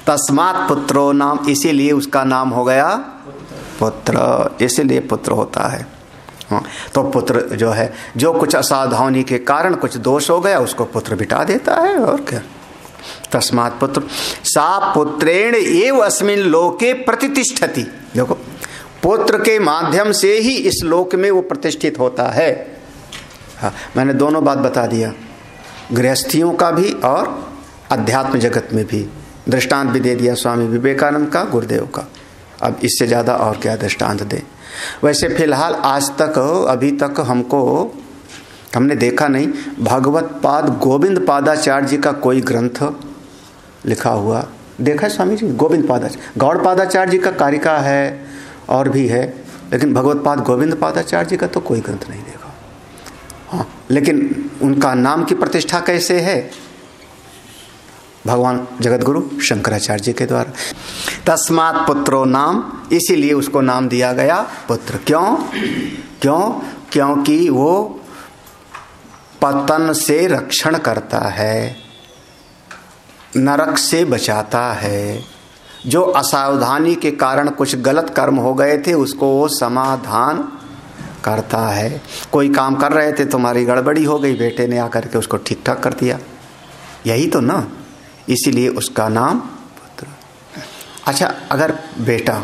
तस्मात् पुत्रो नाम, इसीलिए उसका नाम हो गया पुत्र, इसीलिए पुत्र होता है। हाँ, तो पुत्र जो है, जो कुछ असावधानी के कारण कुछ दोष हो गया उसको पुत्र बिटा देता है, और क्या। तस्मात् पुत्र, सा पुत्रेण एव अस्मिन् लोके प्रतिष्ठति। देखो, पुत्र के माध्यम से ही इस लोक में वो प्रतिष्ठित होता है। हाँ, मैंने दोनों बात बता दिया, गृहस्थियों का भी और अध्यात्म जगत में भी। दृष्टांत भी दे दिया स्वामी विवेकानंद का, गुरुदेव का। अब इससे ज़्यादा और क्या दृष्टांत दें। वैसे फिलहाल आज तक, अभी तक हमने देखा नहीं भगवत पाद गोविंद पादाचार्य जी का कोई ग्रंथ लिखा हुआ। देखा है स्वामी जी? गोविंद पादाचार्य, गौड़ पादाचार्य जी का कारिका है और भी है, लेकिन भगवत पाद गोविंद पादाचार्य जी का तो कोई ग्रंथ नहीं देखा। हाँ, लेकिन उनका नाम की प्रतिष्ठा कैसे है? भगवान जगतगुरु शंकराचार्य जी के द्वारा। तस्मात् पुत्रो नाम, इसीलिए उसको नाम दिया गया पुत्र। क्योंकि वो पतन से रक्षण करता है, नरक से बचाता है। जो असावधानी के कारण कुछ गलत कर्म हो गए थे उसको वो समाधान करता है। कोई काम कर रहे थे, तुम्हारी गड़बड़ी हो गई, बेटे ने आकर के उसको ठीक ठाक कर दिया, यही तो ना, इसीलिए उसका नाम पुत्र। अच्छा, अगर बेटा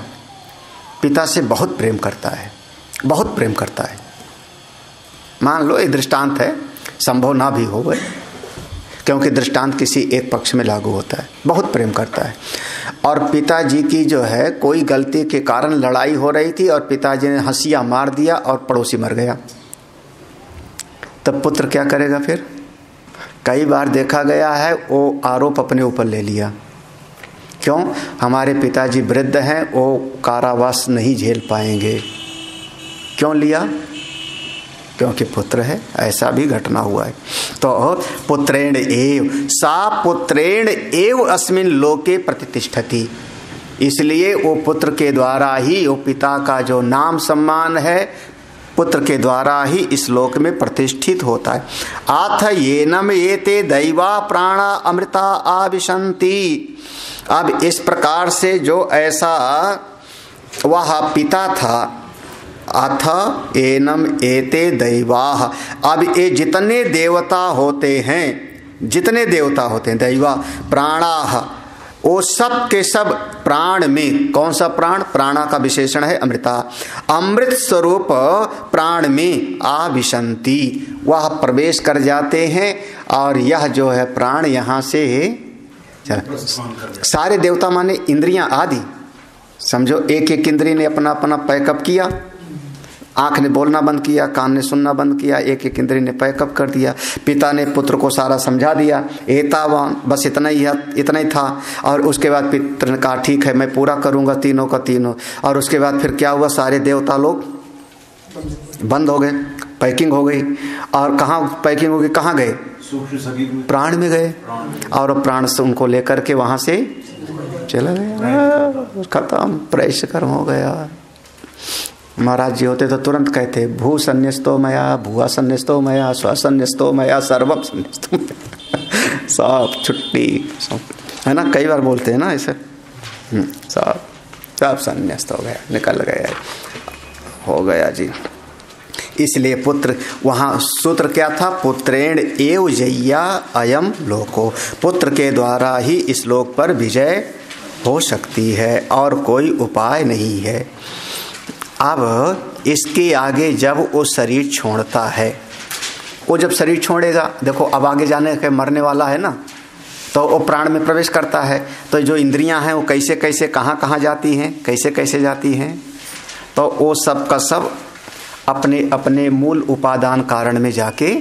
पिता से बहुत प्रेम करता है, बहुत प्रेम करता है, मान लो ये दृष्टांत है, संभव ना भी हो, क्योंकि दृष्टांत किसी एक पक्ष में लागू होता है, बहुत प्रेम करता है, और पिताजी की जो है कोई गलती के कारण लड़ाई हो रही थी और पिताजी ने हंसिया मार दिया और पड़ोसी मर गया, तब पुत्र क्या करेगा? फिर कई बार देखा गया है वो आरोप अपने ऊपर ले लिया। क्यों? हमारे पिताजी वृद्ध हैं, वो कारावास नहीं झेल पाएंगे। क्यों लिया? क्योंकि पुत्र है। ऐसा भी घटना हुआ है। तो पुत्रेण एव, सा पुत्रेण एव अस्मिन् लोके प्रतिष्ठति, इसलिए वो पुत्र के द्वारा ही, वो पिता का जो नाम सम्मान है पुत्र के द्वारा ही इस लोक में प्रतिष्ठित होता है। आथ येनम एते दैवा प्राणा अमृता आविशन्ति। अब इस प्रकार से जो ऐसा वह पिता था, अथ एनम एते दैवाः, अब ये जितने देवता होते हैं, जितने देवता होते हैं, दैवा प्राणाः, वो सब के सब प्राण में, कौन सा प्राण? प्राणा का विशेषण है अमृता, अमृत स्वरूप प्राण में आविशन्ति, वह प्रवेश कर जाते हैं। और यह जो है प्राण यहाँ से सारे देवता माने इंद्रियां आदि, समझो एक एक इंद्रिय ने अपना अपना पैकअप किया, आंख ने बोलना बंद किया, कान ने सुनना बंद किया, एक एक इंद्रिय ने पैकअप कर दिया। पिता ने पुत्र को सारा समझा दिया, एतावान, बस इतना ही था। और उसके बाद पिता ने कहा ठीक है मैं पूरा करूंगा तीनों का तीनों। और उसके बाद फिर क्या हुआ? सारे देवता लोग बंद हो गए, पैकिंग हो गई। और कहाँ पैकिंग हो गई? कहाँ गए? प्राण में गए। और प्राण से उनको लेकर के वहां से चला गया, खत्म, प्रेश कर्म हो गया। महाराज जी होते तो तुरंत कहते भू संन्यस्तो मया, भुआ संन्यस्तो मया, स्व संन्यस्तो मया, सर्वम संन्यस्तो मया, सब छुट्टी, है ना, कई बार बोलते हैं ना ऐसे, सब संन्यस्त हो गया, निकल गया, हो गया जी। इसलिए पुत्र, वहाँ सूत्र क्या था? पुत्रेण एव जय्या अयम लोको, पुत्र के द्वारा ही इस लोक पर विजय हो सकती है और कोई उपाय नहीं है। अब इसके आगे जब वो शरीर छोड़ता है, वो जब शरीर छोड़ेगा, देखो अब आगे जाने के मरने वाला है ना, तो वो प्राण में प्रवेश करता है। तो जो इंद्रियां हैं वो कैसे कैसे कहाँ कहाँ जाती हैं, कैसे कैसे जाती हैं, तो वो सब का सब अपने अपने मूल उपादान कारण में जाके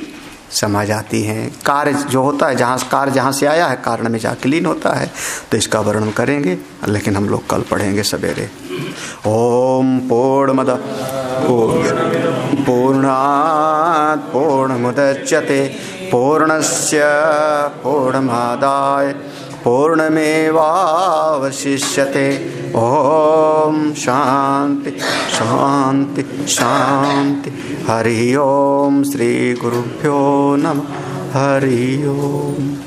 समा जाती हैं। कार्य जो होता है, कार्य जहाँ से आया है कारण में जाके लीन होता है। तो इसका वर्णन करेंगे, लेकिन हम लोग कल पढ़ेंगे सवेरे। ओम पूर्णमद पूर्णात् पूर्णमुदच्यते पूर्णस्य पूर्णमादाय पूर्णमेवावशिष्यते। ओम शांति शांति शांति। हरि ओम। श्री गुरुभ्यो नमः। हरि ओम।